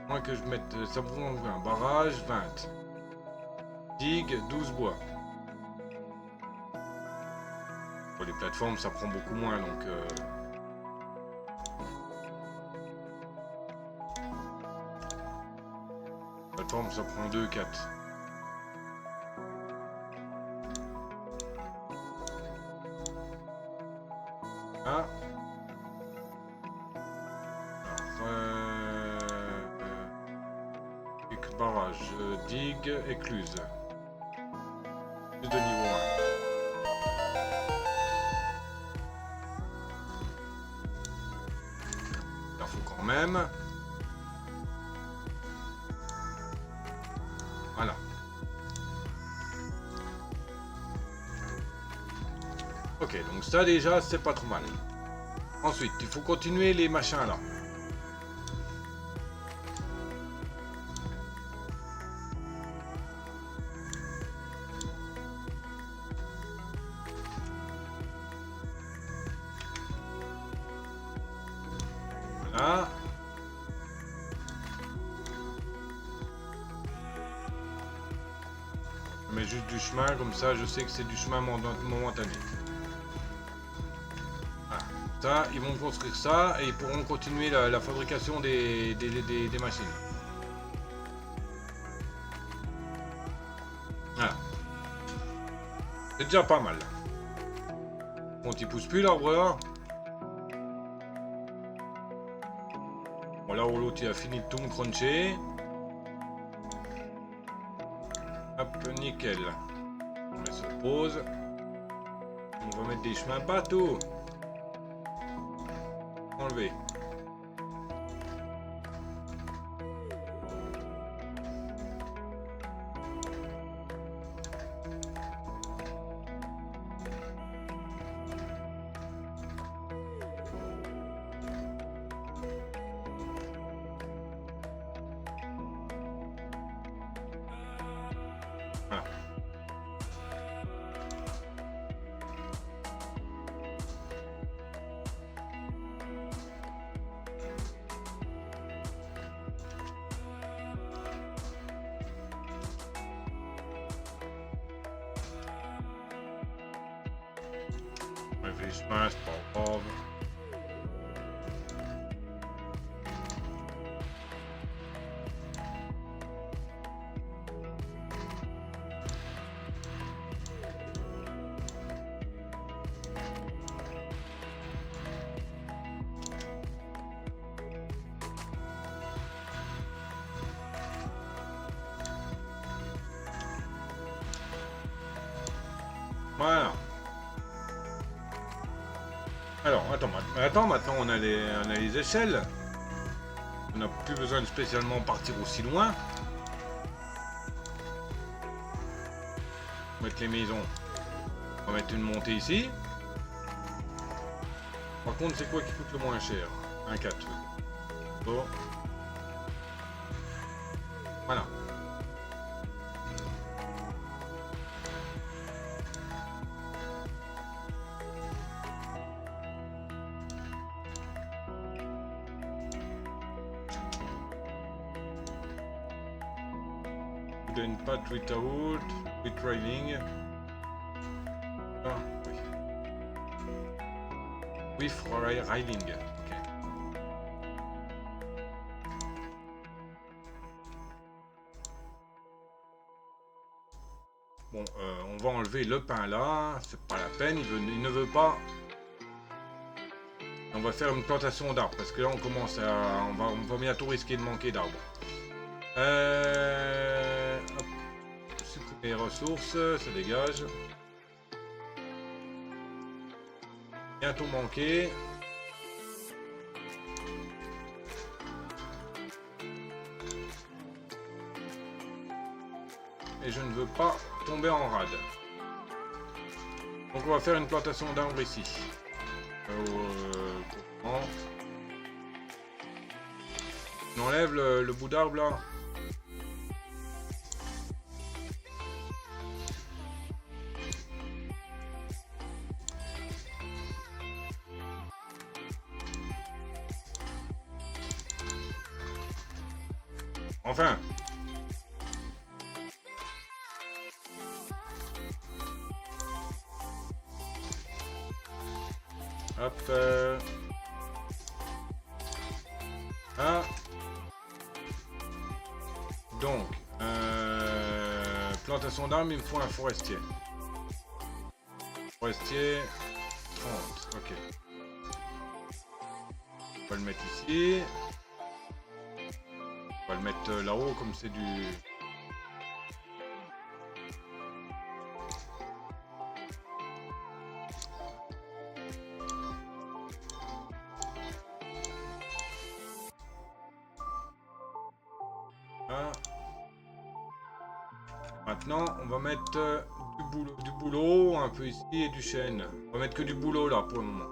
S1: Moins que je mette... Ça vous envoie un barrage, 20. Digue, 12 bois. Pour les plateformes, ça prend beaucoup moins, donc... Plateforme, ça prend 2, 4. Ah. Alors, barrage, digue, écluse. Plus de niveau 1. Il en faut quand même. Voilà. Ok, donc ça déjà, c'est pas trop mal. Ensuite, il faut continuer les machins là. Voilà. Je mets juste du chemin, comme ça je sais que c'est du chemin momentané. Voilà. Ça, ils vont construire ça et ils pourront continuer la fabrication des machines. Voilà. C'est déjà pas mal. Bon, il pousse plus l'arbre là. Bon, là où l'autre il a fini de tout me cruncher. Hop, nickel. On se pose. On va mettre des chemins bateaux. Enlever. Voilà. Enlever les chemins, c'est pas grave. Voilà. Alors, attends, maintenant on a les échelles. On n'a plus besoin de spécialement partir aussi loin. On va mettre les maisons. On va mettre une montée ici. Par contre, c'est quoi qui coûte le moins cher? Un 4. Bon. Voilà. Then path without with riding. Ah, oui. With riding. Ok. Bon, on va enlever le pain là. C'est pas la peine. Il ne veut pas. On va faire une plantation d'arbres parce que là on commence à. On va bientôt risquer de manquer d'arbres. Hop. Supprimer les ressources, ça dégage. Bientôt manqué. Et je ne veux pas tomber en rade. Donc on va faire une plantation d'arbres ici. On enlève le bout d'arbre là. Enfin. Hop. Ah. Donc, plantation d'arbres, il me faut un forestier. Forestier, 30, ok. On va le mettre ici. On va le mettre là-haut, comme c'est du... Ah. Maintenant, on va mettre du boulot un peu ici et du chêne. On va mettre que du boulot là pour le moment.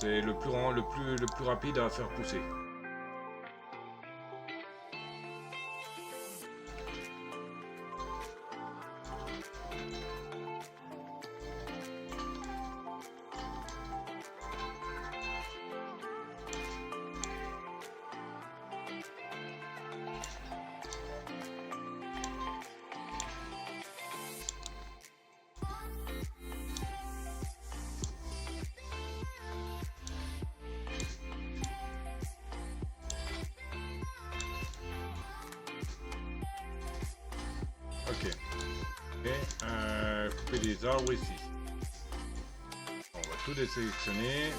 S1: c'est le plus rapide à faire pousser. Ok. Et couper les arbres ici. On va tout désélectionner.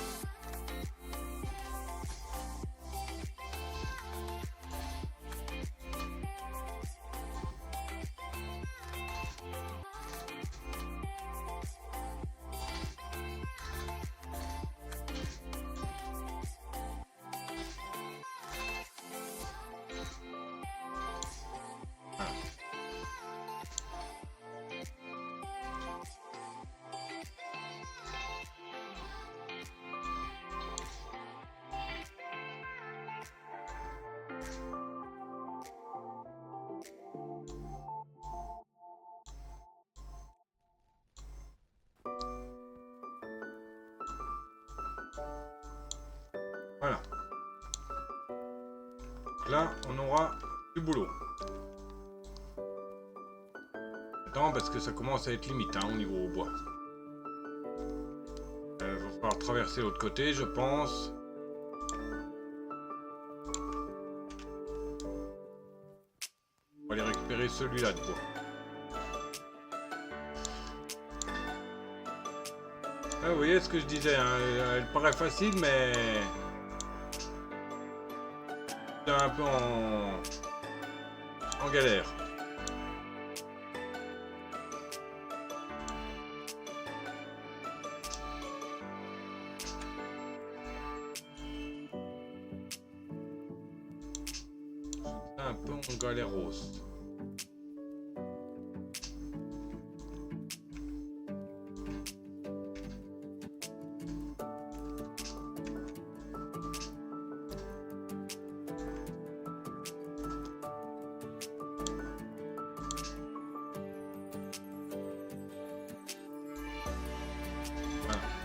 S1: Voilà. Là, on aura du boulot. Attends, parce que ça commence à être limite hein, au niveau bois. Va falloir traverser l'autre côté, je pense. On va aller récupérer celui-là de bois. Ah, vous voyez ce que je disais, hein, elle paraît facile, mais... c'est un peu en galère. C'est un peu en galère rose.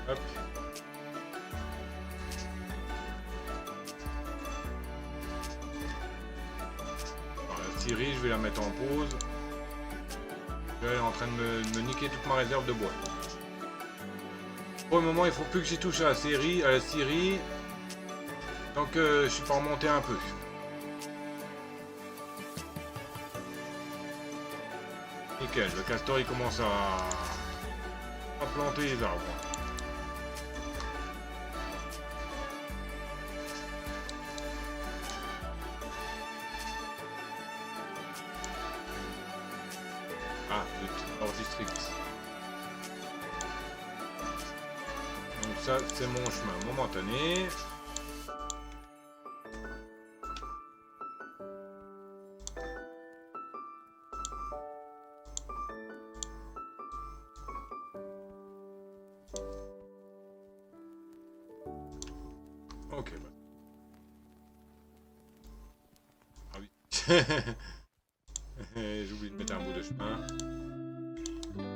S1: Hop. Alors, la scierie, je vais la mettre en pause. Elle est en train de me niquer toute ma réserve de bois. Pour le moment, il faut plus que j'y touche à la scierie, tant que je suis pas remonté un peu. Nickel, le castor il commence à planter les arbres. Ah, le hors district. Donc ça, c'est mon chemin momentané. Ok. Bah. Ah oui. J'ai oublié de mettre un bout de chemin.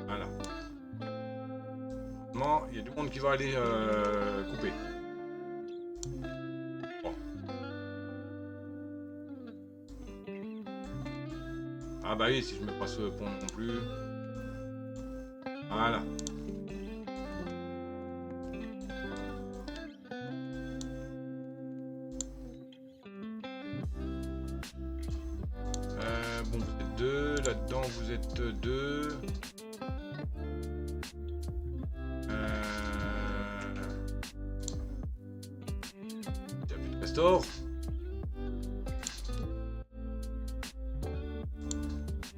S1: Voilà. Non, il y a du monde qui va aller couper. Bon. Ah bah oui, si je mets pas ce pont non plus. Voilà. Bon, vous êtes deux. Là-dedans, vous êtes deux. Il n'y a plus de castor.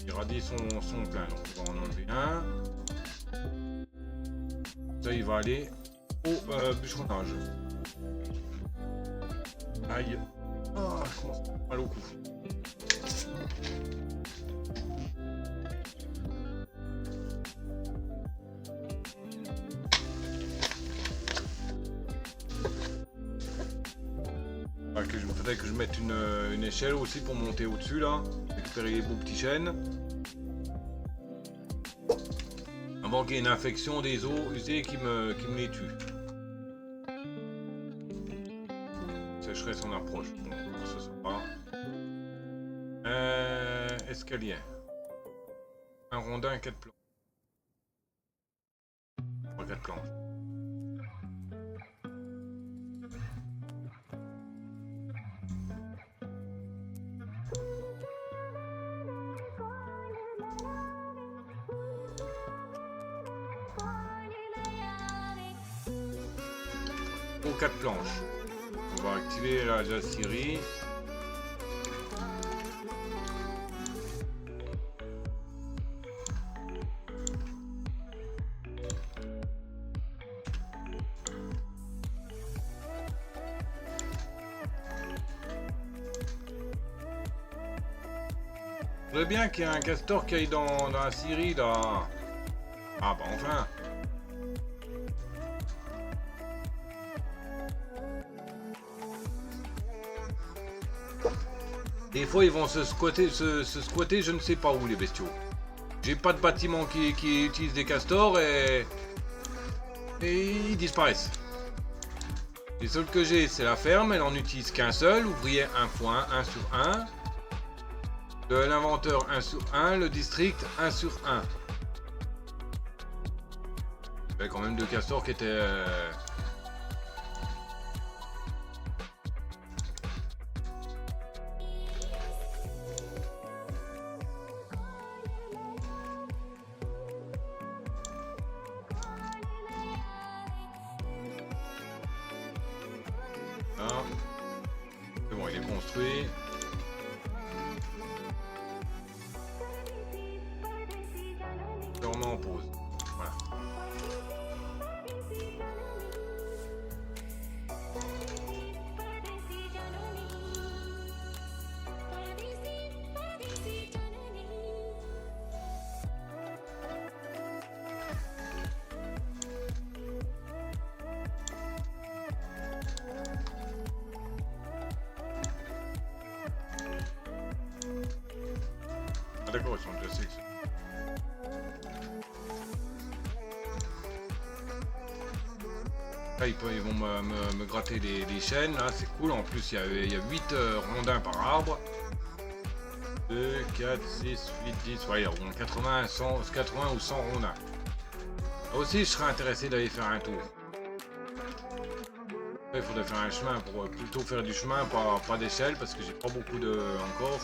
S1: Les radis sont pleins, donc on va en enlever un. Ça, il va aller au bûcheronnage. Aïe. Ah, je commence à avoir mal au cou. faudrait que je mette une échelle aussi pour monter au-dessus là. Récupérer les beaux petits chênes. Avant qu'il y ait une infection des eaux usées qui me les tue. Sécheresse en approche. Bon, ça se pas. Escalier. Un rondin, 4 plans. 4 plans. Pour 4 planches. On va activer la scierie. Je voudrais bien qu'il y ait un castor qui aille dans la scierie là. Ah bah enfin. Des fois ils vont se squatter je ne sais pas où les bestiaux. J'ai pas de bâtiment qui utilise des castors et ils disparaissent. Les seuls que j'ai c'est la ferme, elle en utilise qu'un seul, ouvrier 1 x 1, 1 sur 1. L'inventeur 1 sur 1, le district 1 sur 1. Il y avait quand même 2 castors qui étaient... Ah. C'est bon, il est construit. On met en pause. Voilà. Ah d'accord, ils sont déjà sélectionnés. Là, ils vont me gratter les chaînes, là, c'est cool. En plus, il y a 8 rondins par arbre. 2, 4, 6, 8, 10, ouais, il y a au moins 80 ou 100 rondins. Là aussi, je serais intéressé d'aller faire un tour. Il faudrait faire un chemin pour plutôt faire du chemin, pas d'échelle, parce que j'ai pas beaucoup de encore.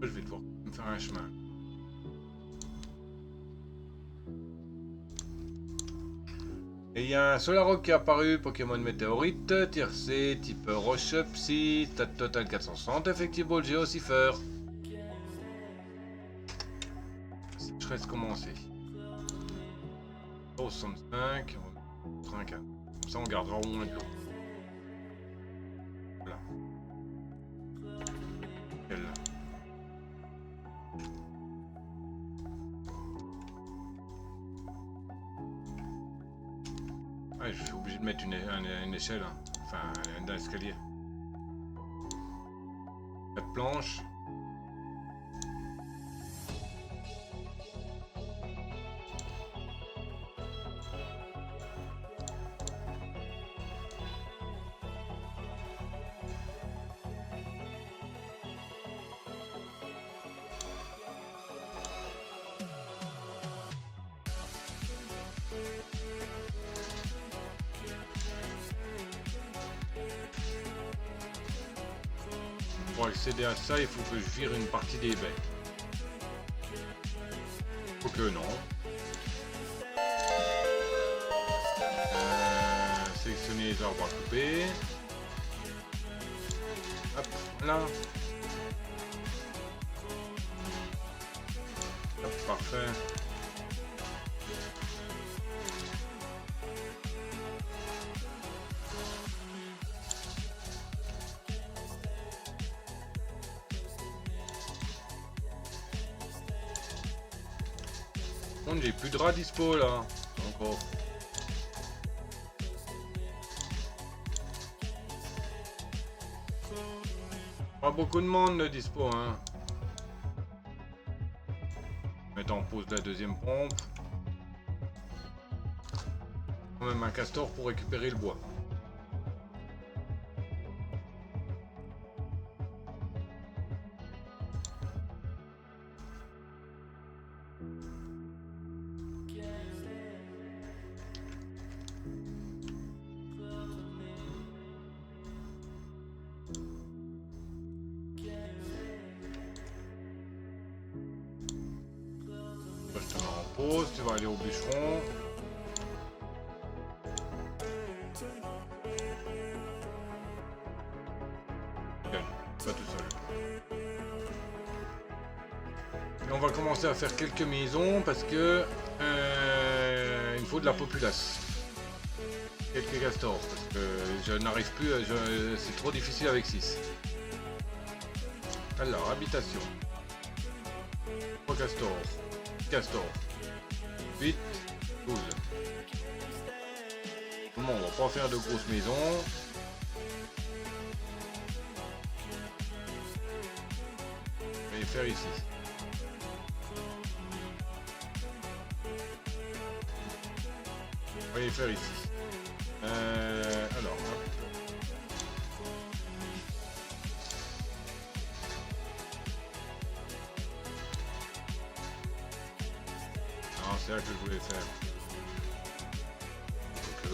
S1: Je vais devoir me faire un chemin. Et il y a un Solrock qui est apparu, Pokémon Météorite, Tiercé, type Roche Psy, stade total 460, Effective Ball, Géocipher. Je reste commencé. 65, 35. Comme ça on gardera au moins de l'eau. Voilà. Quelle là. Ouais, je suis obligé de mettre une échelle, hein. Enfin un escalier. 4 planches. Pour accéder à ça, il faut que je vire une partie des baies. Faut que non. Sélectionner les arbres à couper. Hop, là. Hop, parfait. contre, j'ai plus de rats dispo là. Encore. Pas beaucoup de monde dispo, hein. Mettre en pause la deuxième pompe. Quand même un castor pour récupérer le bois. Je te mets en pause, tu vas aller au bûcheron. Pas tout seul. Et on va commencer à faire quelques maisons parce que il faut de la populace. Quelques castors parce que je n'arrive plus, c'est trop difficile avec 6. Alors, habitation. 3 castors. Castor. 8, 12. Bon, on va pas faire de grosses maisons. On va les faire ici. On va les faire ici. Alors. C'est ça que je voulais faire. Donc,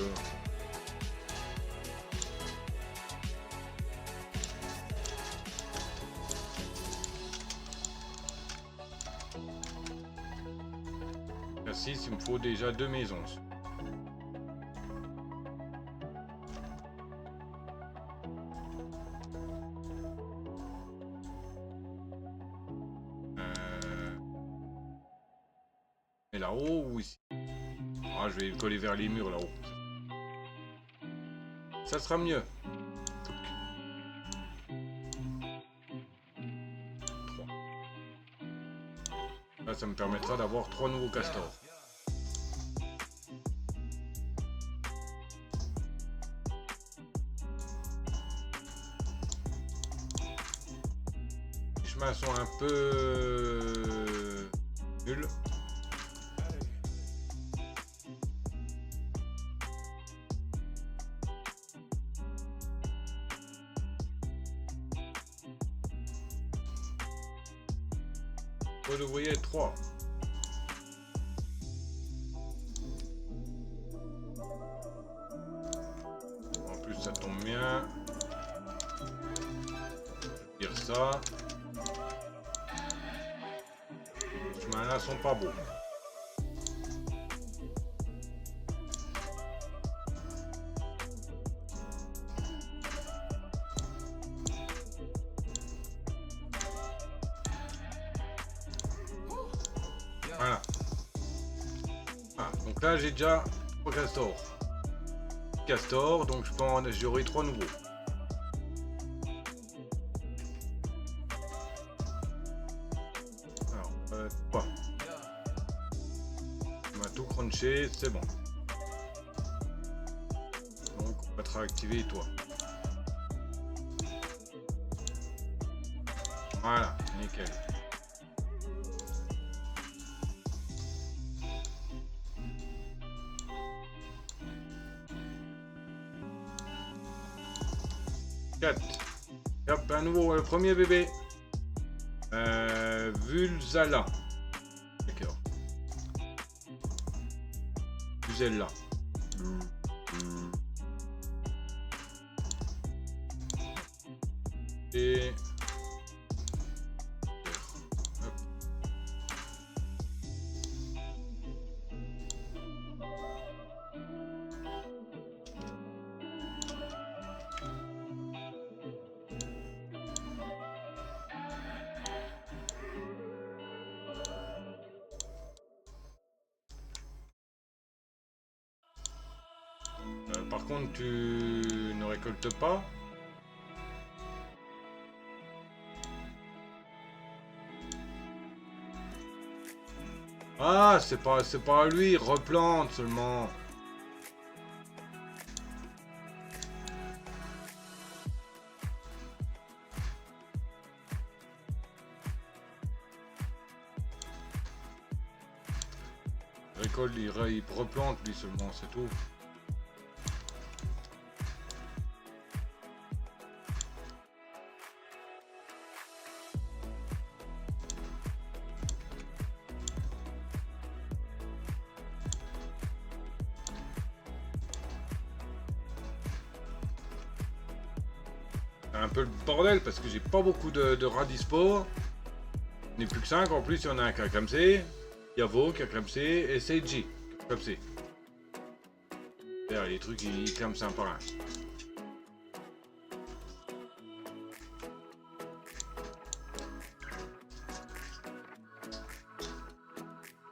S1: là, 6, il me faut déjà 2 maisons. Et là-haut ou ici? Ah, je vais le coller vers les murs là-haut. Ça sera mieux. 3. Là, ça me permettra d'avoir 3 nouveaux castors. Les chemins sont un peu nuls. Vous voyez 3. En plus ça tombe bien. Je vais dire ça. Les chemins là sont pas beaux. Voilà. Ah, donc là j'ai déjà 3 castors. Donc j'aurai 3 nouveaux. Alors, 3. On va tout cruncher, c'est bon. Donc on va te réactiver toi. Voilà, nickel. Hop, à nouveau le premier bébé. Vulzala. D'accord. Vulzala. Et... Hop. Par contre, tu ne récoltes pas. Ah, c'est pas à lui, replante seulement. Récolte, il replante lui seulement, c'est tout. Un peu le bordel parce que j'ai pas beaucoup de rats dispo. Il n'y a plus que 5 en plus, il y en a un qui a clamsé. Yavo qui a clamsé et Seiji qui a clamsé. Les trucs ils clament un par un.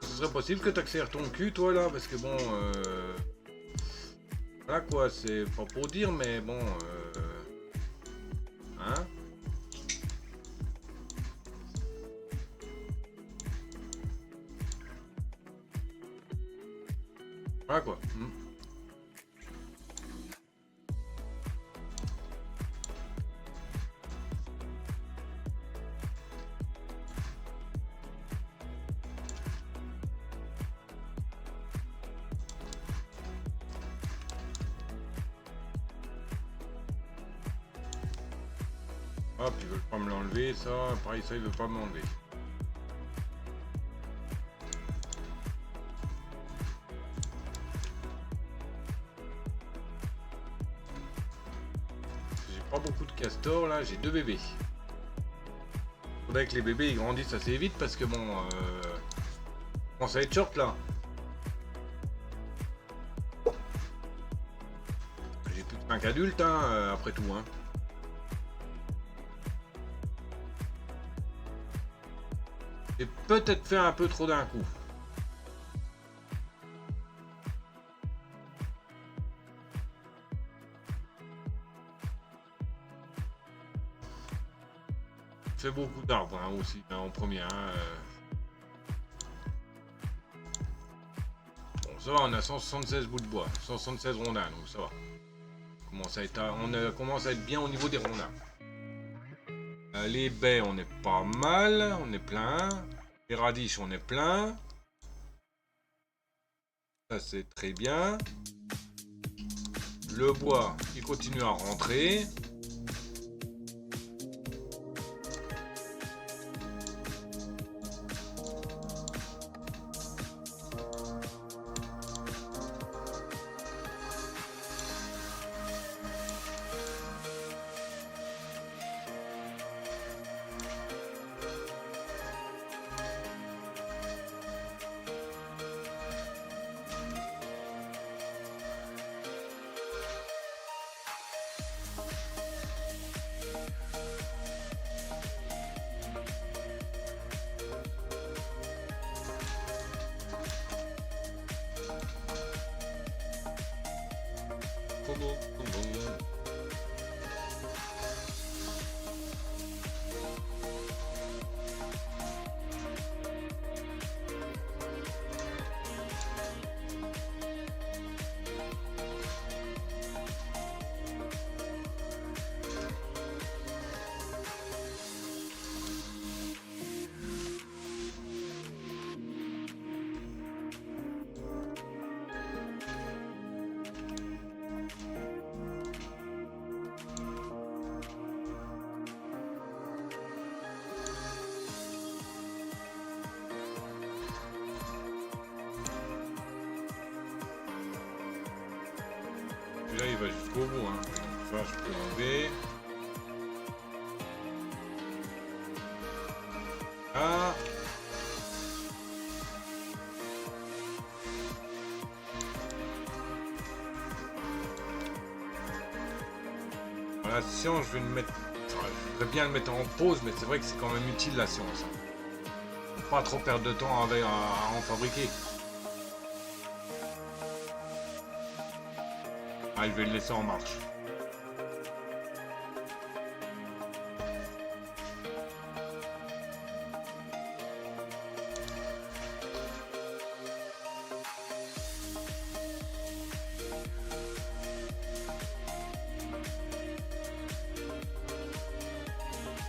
S1: Ce serait possible que tu accélères ton cul toi là parce que bon voilà quoi, c'est pas pour dire mais bon hein. Voilà quoi. Hop, ils veulent pas me l'enlever, ça. Pareil, ça, ils veulent pas m'enlever. J'ai pas beaucoup de castors, là. J'ai 2 bébés. Faudrait que les bébés, ils grandissent assez vite, parce que bon... Bon, ça va être short, là. J'ai plus que 5 adultes, hein, après tout, hein. J'ai peut-être fait un peu trop d'un coup. Fait beaucoup d'arbres hein, aussi hein, en premier. Hein, Bon, ça va, on a 176 bouts de bois, 176 rondins, donc ça va. On commence à être bien au niveau des rondins. Les baies, on est pas mal, on est plein. Les radis, on est plein. Ça, c'est très bien. Le bois, il continue à rentrer. Là, il va jusqu'au bout. Hein. Donc, ça, je peux l'enlever. Ah. Voilà, la science, je vais le mettre. Enfin, je voudrais bien le mettre en pause, mais c'est vrai que c'est quand même utile la science. Faut pas trop perdre de temps à en fabriquer. Ah, je vais le laisser en marche.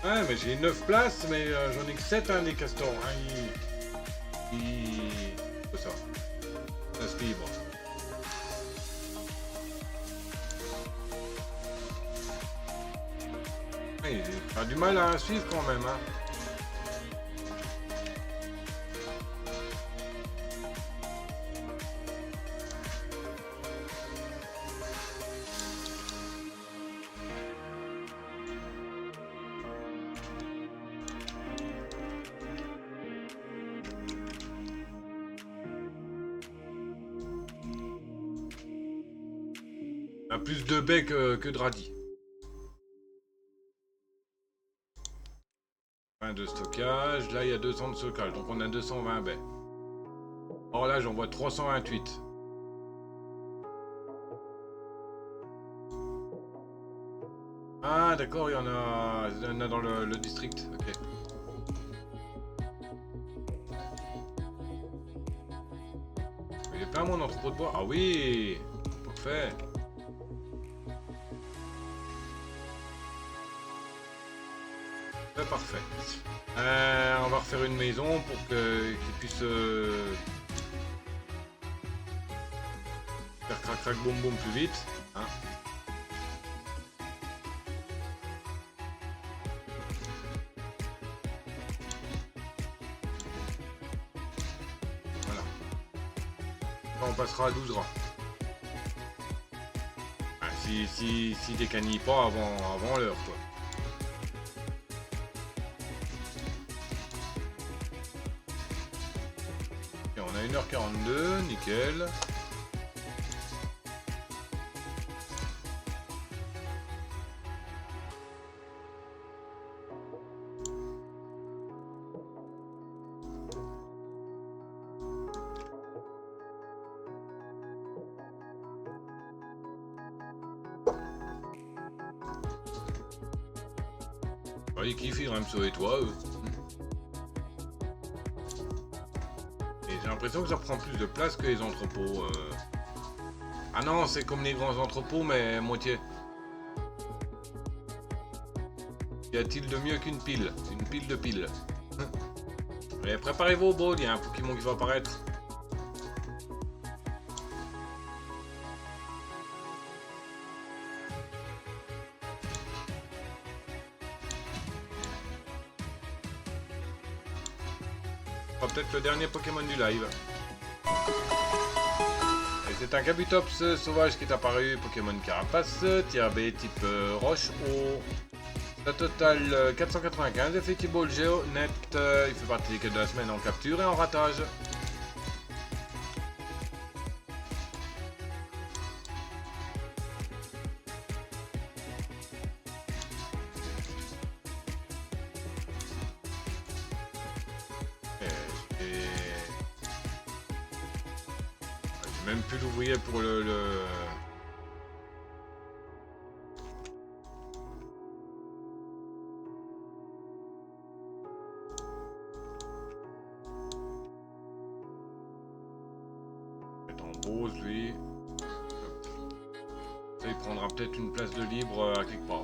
S1: Ouais, mais j'ai 9 places, mais j'en ai que 7 hein, des castors. Hein, c'est ça. Ça se libre. Ouais, il a du mal à suivre quand même. Hein. Il a plus de baies que de radis. De stockage, là il y a 200 de stockage, donc on a 220 baies. Or là j'en vois 328. Ah d'accord, il y en a dans le district, ok. Il y a plein mon entrepôt de bois, ah oui, parfait. Parfait. On va refaire une maison pour qu'il puisse faire crac crac boum boum plus vite. Hein. Voilà. Là, on passera à 12 rangs. Ah, si décanille pas avant l'heure quoi. On a 1h42, nickel. Ils kiffent, ils me sauver toi, eux. J'ai l'impression que ça prend plus de place que les entrepôts. Ah non, c'est comme les grands entrepôts, mais moitié. Y a-t-il de mieux qu'une pile? Une pile de piles. Mais préparez-vous au bol, il y a un Pokémon qui va apparaître. Peut-être le dernier Pokémon du live. Et c'est un Kabutops sauvage qui est apparu, Pokémon Carapace, tier B type roche au la totale 495, effective ball géo net, il fait partie des quêtes de la semaine en capture et en ratage. Même plus l'ouvrier pour le... Mettre en pause lui. Ça il prendra peut-être une place de libre à quelque part.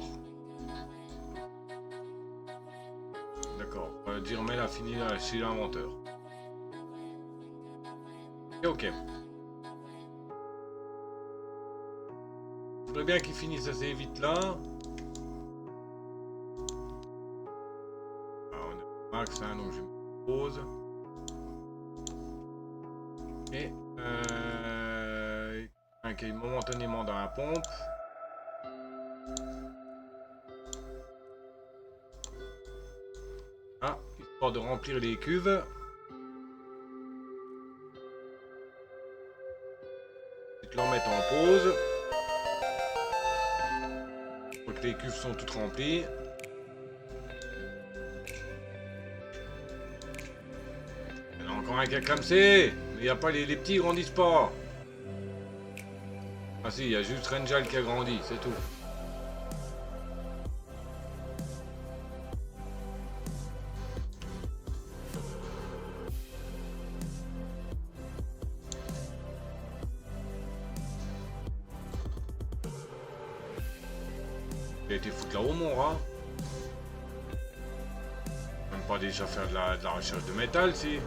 S1: D'accord. Dirmel a fini chez l'inventeur. Et ok. Faudrait bien qu'il finisse assez vite là. Alors, on a max, hein, donc je me pose. Et un qui est momentanément dans la pompe. Ah, histoire de remplir les cuves. Et de l'en mettre en pause. Les cuves sont toutes remplies. Il y en a encore un qui a clamsé. Mais il n'y a pas les petits, ils grandissent pas. Ah si, il y a juste Renjal qui a grandi, c'est tout. Il a été foutu là-haut mon rat. même pas déjà faire de la recherche de métal, si.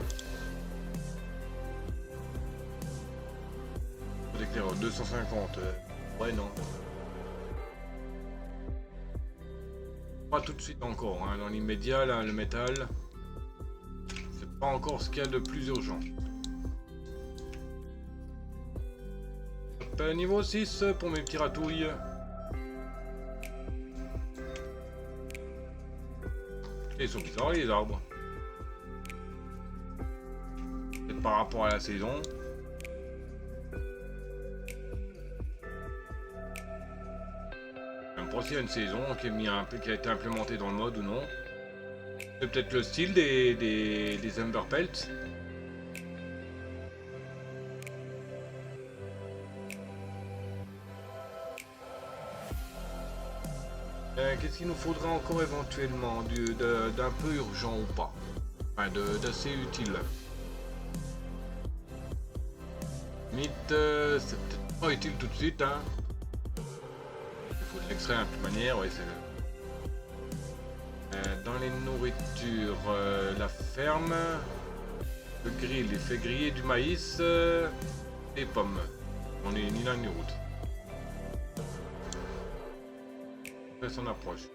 S1: D'éclaireur 250. Ouais, non. Pas tout de suite encore, hein. Dans l'immédiat, là, le métal, c'est pas encore ce qu'il y a de plus urgent. Hop, niveau 6 pour mes petits ratouilles. Et ils sont bizarres les arbres. Peut-être par rapport à la saison. Même pas s'il y a une saison qui a été implémentée dans le mode ou non. C'est peut-être le style des Emberpelt. Qu'est-ce qu'il nous faudra encore éventuellement d'un peu urgent ou pas? Enfin, d'assez utile. Mythe, c'est peut-être pas utile tout de suite, hein. Il faut de l'extrait de toute manière, ouais, c'est... dans les nourritures, la ferme, le grill, il fait griller du maïs, et pommes. On est ni l'un ni l'autre. Son approche.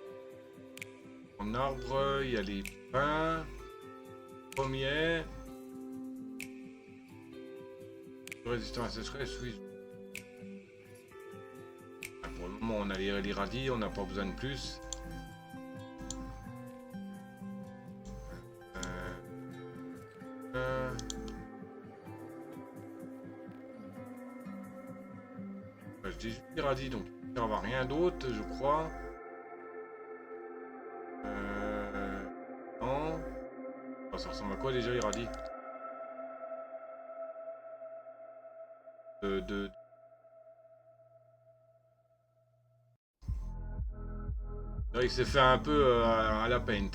S1: En arbre, il y a les pins, pommiers, résistant à la sécheresse, oui. Pour le moment, on a les radis, on n'a pas besoin de plus. Je dis les radis, donc il ne va rien d'autre, je crois. Non. Oh, ça ressemble à quoi déjà les radis? Il s'est fait un peu à la paint,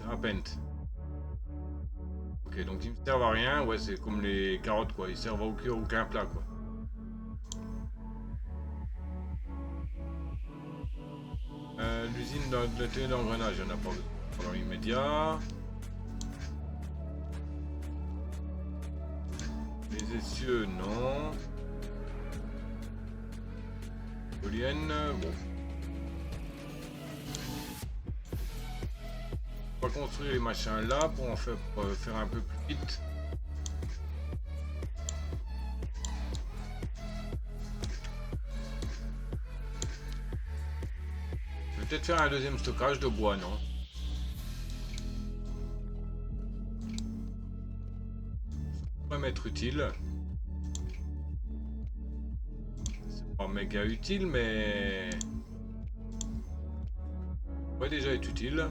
S1: Ok, donc ils ne servent à rien, ouais, c'est comme les carottes quoi, ils servent à aucun plat quoi. L'usine de tenue d'engrenage, il n'y en a pas dans l'immédiat. Les essieux, non. Éolienne, bon. On va construire les machins là pour en faire un peu plus vite. Je vais peut-être faire un deuxième stockage de bois, non? Ça pourrait m'être utile. C'est pas méga utile, mais... ça pourrait déjà être utile.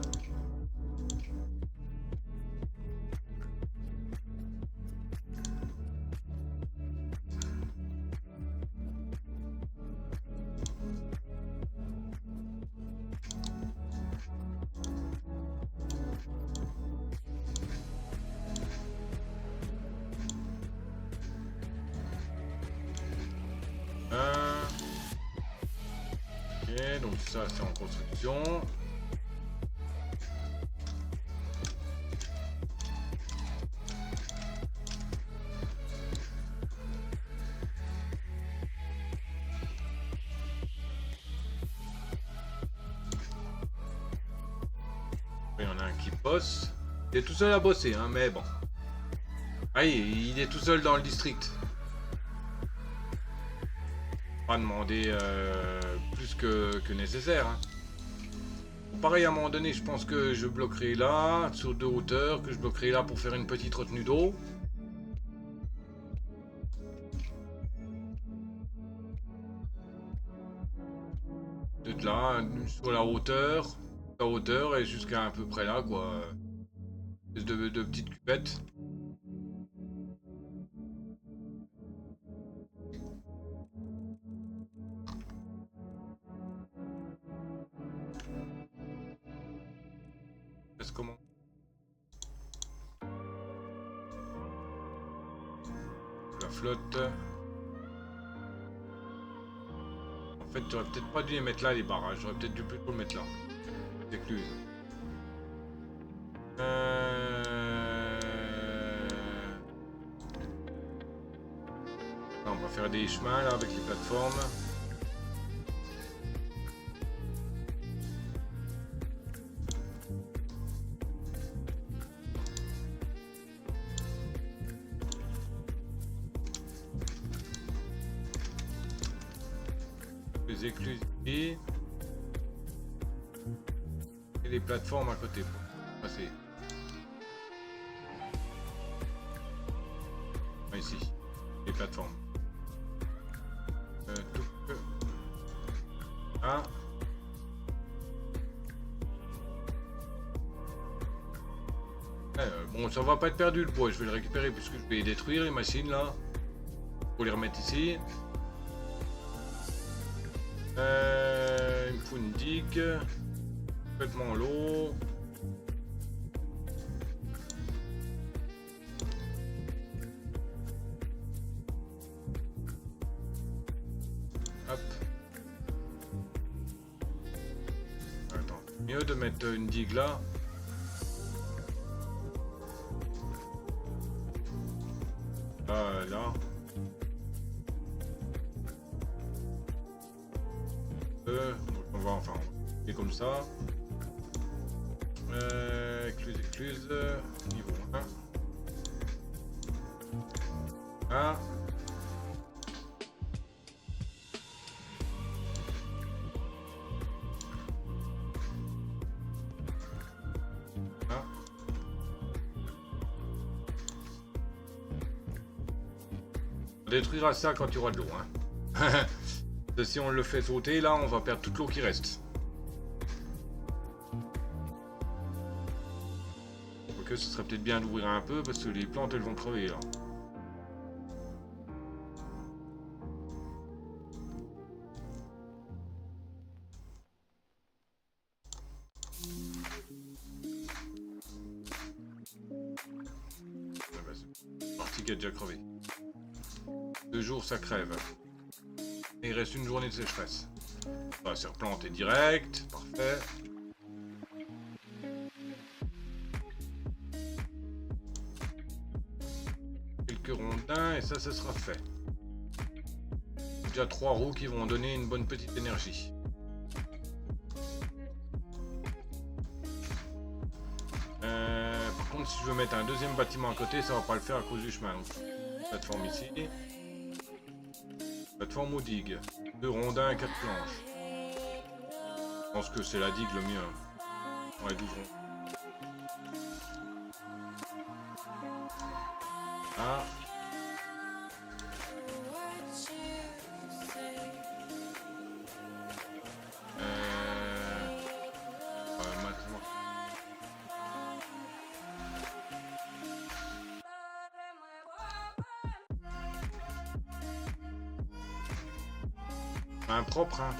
S1: Ok, donc ça c'est en construction. Il y en a un qui bosse. Il est tout seul à bosser, hein, mais bon. Ah, il est tout seul dans le district. Pas demander plus que nécessaire. Hein. Pareil, à un moment donné, je pense que je bloquerai là, sur 2 hauteurs, que je bloquerai là pour faire une petite retenue d'eau. Peut-être là, sur la hauteur et jusqu'à à peu près là, quoi. De petites cupettes. Comment? La flotte. En fait, j'aurais peut-être pas dû les mettre là, les barrages. J'aurais peut-être dû plutôt le mettre là. Écluse. faire des chemins là avec les plateformes. Les écluses ici. Et les plateformes à côté pour passer. Ici, les plateformes. Ah. Bon, ça va pas être perdu le poids, je vais le récupérer puisque je vais détruire les machines là. Pour les remettre ici. Il me faut une digue. Complètement l'eau. Hop. Attends, mieux de mettre une digue là. Là. Donc on va enfin et comme ça. Écluse, niveau 1. Ah. Ah. On détruira ça quand il y aura de l'eau. Hein. Si on le fait sauter, là, on va perdre toute l'eau qui reste. Ok, ce serait peut-être bien d'ouvrir un peu parce que les plantes, elles vont crever là. Ah bah, c'est parti qui a déjà crevé. 2 jours, ça crève. Et il reste une journée de sécheresse. On va se replanter direct. Parfait. Quelques rondins et ça sera fait. Déjà 3 roues qui vont donner une bonne petite énergie. Par contre, si je veux mettre un deuxième bâtiment à côté, ça va pas le faire à cause du chemin. Donc, plateforme ici. Plateforme ou digue. 2 rondins et 4 planches. Je pense que c'est la digue le mieux. Ouais, 12 ronds. Ah. Maintenant. Impropre, hein.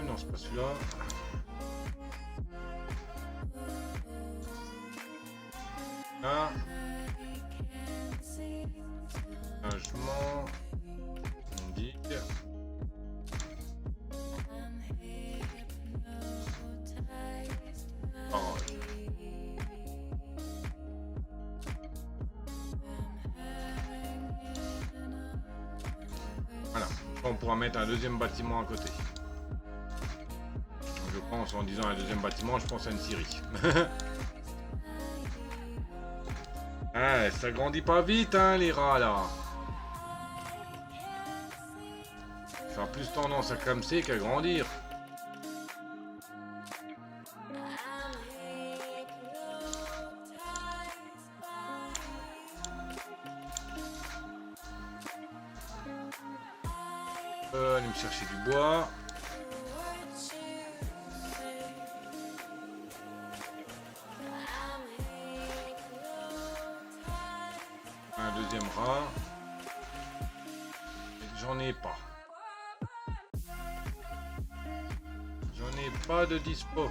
S1: Non, c'est pas celui-là. Ah. Logement. On dit. Barrage. Voilà. On pourra mettre un deuxième bâtiment à côté. Je pense, en disant un deuxième bâtiment, je pense à une scierie. Ah, ça grandit pas vite, hein, les rats, là. Ça a plus tendance à clamser qu'à grandir. Allez me chercher du bois. Un deuxième rat. J'en ai pas. J'en ai pas de dispo.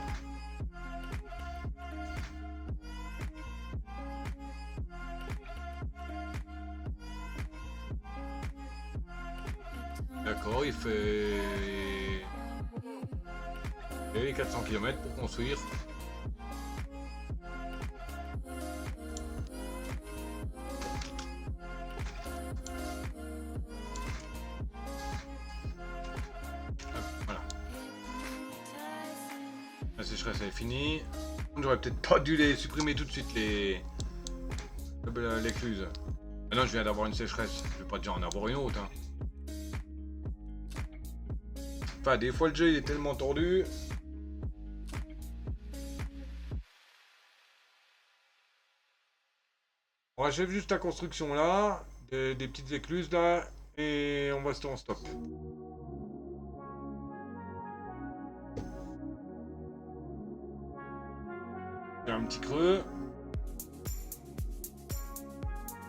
S1: d'accord, il fait... Et 400 km pour construire. Voilà. La sécheresse elle est finie. J'aurais peut-être pas dû les supprimer tout de suite les l'écluse. Ah non, je viens d'avoir une sécheresse. Je vais pas déjà en avoir une autre. Hein. Enfin, des fois le jeu il est tellement tordu. On achève juste la construction là, des petites écluses là, et on va se en stop. Il y a un petit creux.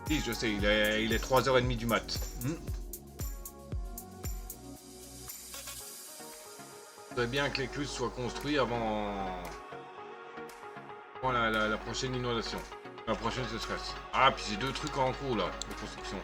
S1: Oui, je sais, il est 3h30 du mat. Il faudrait bien que l'écluse soit construite avant la prochaine inondation. La prochaine sécheresse. Ah, puis j'ai 2 trucs en cours là, de construction.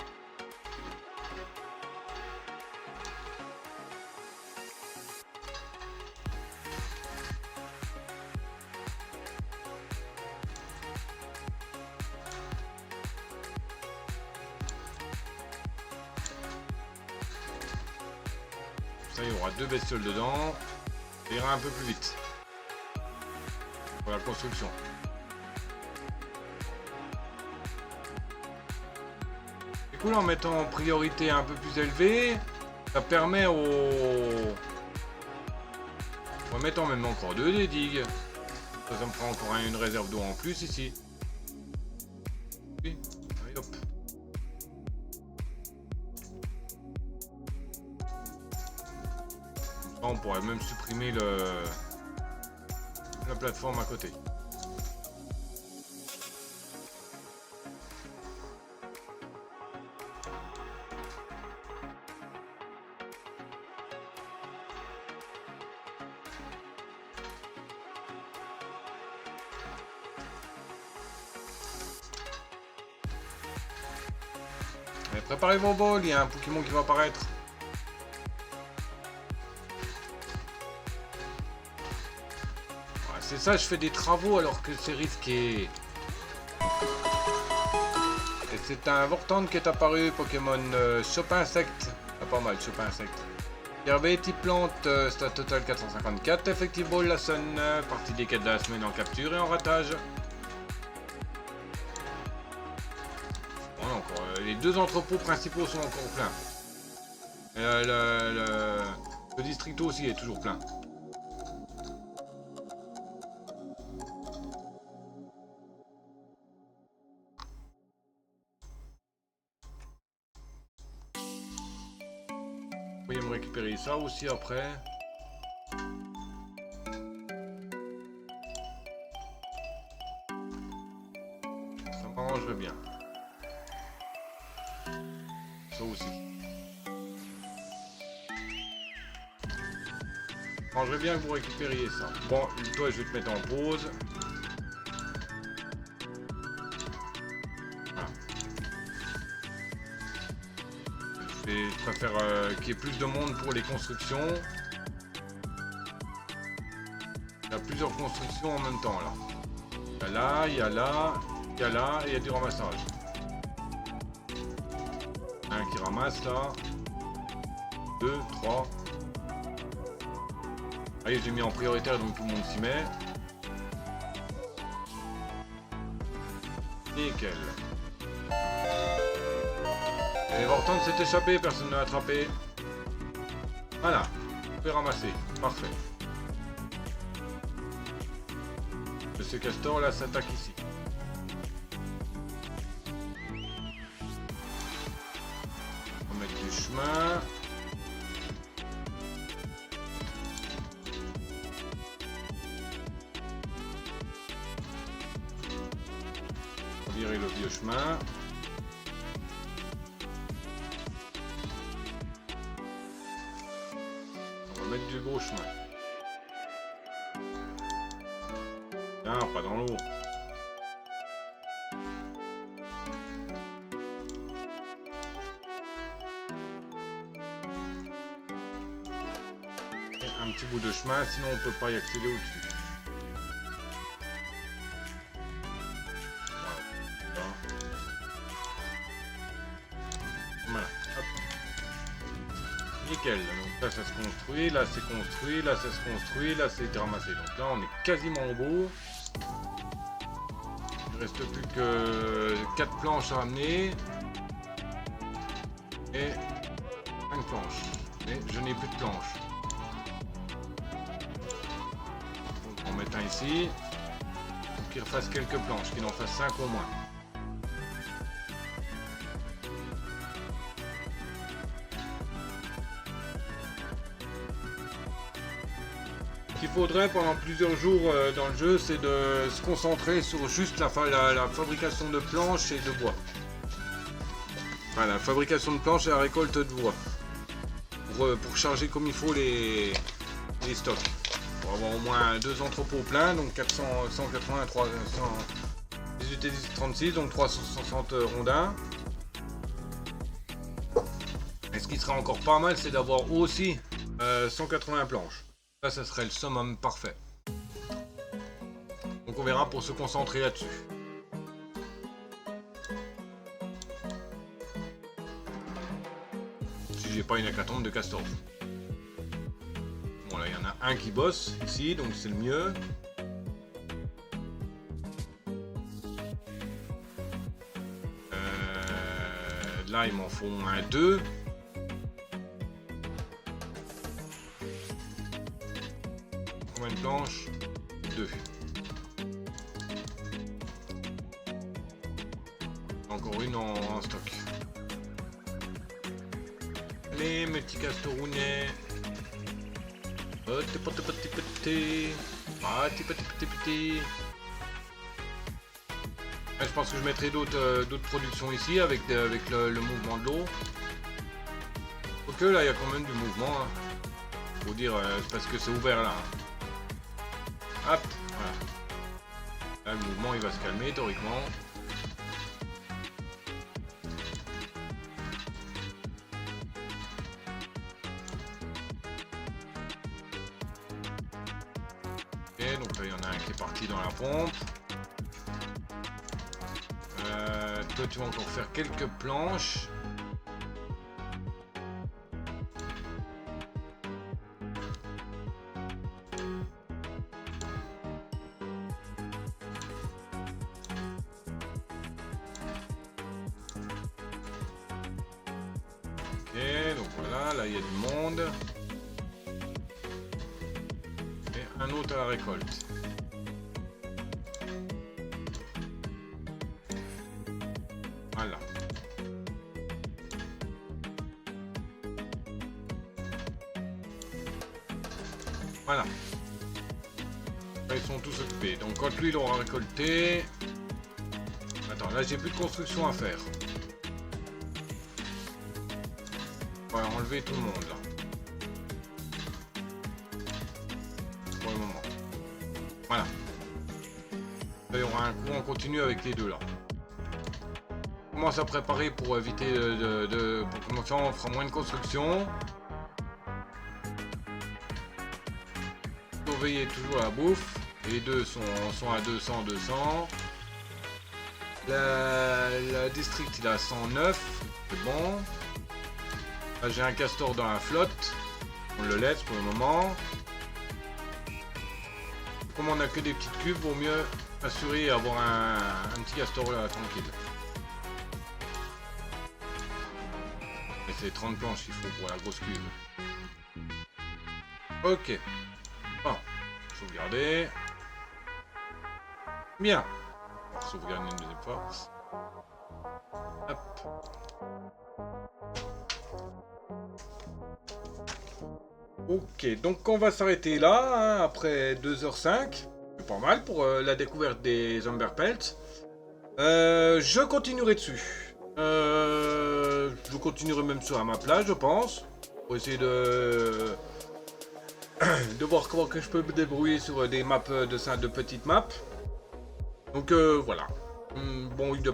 S1: Ça, il y aura 2 bestioles dedans. Ça ira un peu plus vite. Pour la construction. Du coup, là, en mettant en priorité un peu plus élevée, ça permet aux... On va mettre en même encore 2 des digues. Ça me prend encore une réserve d'eau en plus ici. Oui, allez, hop. On pourrait même supprimer la plateforme à côté. Allez, préparez vos bols, il y a un Pokémon qui va apparaître. C'est ça, je fais des travaux alors que c'est risqué. Et c'est un Vortand qui est apparu, Pokémon Chopin Insect. Ah, pas mal, Chopin Insect. Hervé, type plante, stat total 454. Effective Ball, la Sun, partie des quêtes de la semaine en capture et en ratage. Bon, encore, les 2 entrepôts principaux sont encore pleins. Et, le districto aussi est toujours plein. Vous pouvez me récupérer ça aussi après. Ça m'arrangerait bien. Ça aussi. Ça m'arrangerait bien que vous récupériez ça. Bon, toi je vais te mettre en pause. Voilà. Je préfère qu'il y ait plus de monde pour les constructions. Il y a plusieurs constructions en même temps là. Il y a là, il y a là, il y a là et il y a du ramassage. Un qui ramasse là. 2, 3. Allez, j'ai mis en prioritaire donc tout le monde s'y met. Nickel. Et Vortand s'est échappé, personne ne l'a attrapé. Voilà, on peut ramasser, parfait. Ce castor là s'attaque ici. On va mettre du chemin. On va virer le vieux chemin. On va mettre du gros chemin. Ah, pas dans l'eau. un petit bout de chemin, sinon on peut pas y accéder au-dessus. Voilà. Hop. Nickel. Donc là ça se construit, là c'est construit, là ça se construit, là c'est ramassé. Donc là on est quasiment au bout. Il ne reste plus que 4 planches à amener. Et 5 planches. Mais je n'ai plus de planches. Donc on met un ici. Pour qu'il refasse quelques planches, qu'il en fasse 5 au moins. Ce qu'il faudrait pendant plusieurs jours dans le jeu, c'est de se concentrer sur juste la fabrication de planches et de bois. Enfin, la fabrication de planches et la récolte de bois. Pour charger comme il faut les stocks. Pour avoir au moins 2 entrepôts pleins, donc 400, 180, 300, 18 et 36, donc 360 rondins. Et ce qui serait encore pas mal, c'est d'avoir aussi 180 planches. Ça serait le summum parfait. Donc on verra pour se concentrer là-dessus. Si j'ai pas une hécatombe de castor. Bon là il y en a un qui bosse ici, donc c'est le mieux. Là il m'en faut au moins 2. Combien de planches? 2. Encore une en stock. Allez, mes petits castorounets. Petit. Je pense que je mettrai d'autres productions ici avec le mouvement de l'eau. Ok, là il y a quand même du mouvement. Hein. Faut dire, c'est parce que c'est ouvert là. Hop, voilà. Là le mouvement il va se calmer théoriquement. Ok, donc là il y en a un qui est parti dans la pompe. Toi tu vas encore faire quelques planches. Ok, donc voilà, là il y a du monde. Et un autre à la récolte. Voilà. Voilà. Là, ils sont tous occupés. Donc quand lui il aura récolté... Attends, là j'ai plus de construction à faire. On va enlever tout le monde là. Pour le moment. Voilà. Là, il y aura un coup en continu avec les deux là. On commence à préparer pour éviter pour commencer on fera moins de construction. Surveiller toujours la bouffe. Les deux sont à 200. La district il a 109. C'est bon. Là j'ai un castor dans la flotte. On le laisse pour le moment. Comme on a que des petites cubes, vaut mieux assurer et avoir un petit castor là tranquille. Et c'est 30 planches qu'il faut pour la grosse cube. Ok. Bon. Sauvegarder. Bien. On va sauvegarder une deuxième fois. Hop. Ok, donc on va s'arrêter là, hein, après 2h05. C'est pas mal pour la découverte des Umberpelt. Je continuerai dessus. Je continuerai même sur ma plage, je pense. Pour essayer de voir comment que je peux me débrouiller sur des maps de petites maps. Donc voilà. Bon, il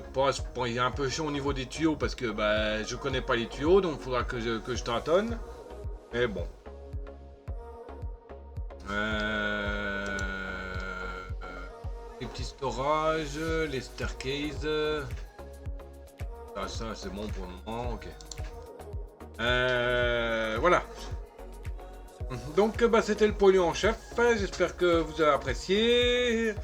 S1: est un peu chiant au niveau des tuyaux parce que bah, je connais pas les tuyaux, donc il faudra que je tâtonne. Mais bon. Les petits storages, les staircases. Ah, ça c'est bon pour le moment, ok. Voilà. Donc bah, c'était le pognon en chef, j'espère que vous avez apprécié.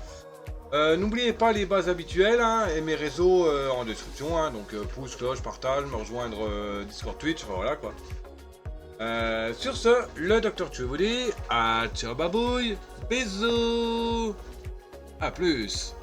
S1: N'oubliez pas les bases habituelles hein, et mes réseaux en description, hein, donc pouce, cloche, partage, me rejoindre Discord, Twitch, enfin, voilà quoi. Sur ce, le Docteur Tue vous dit, ciao babouille, bisous, à plus.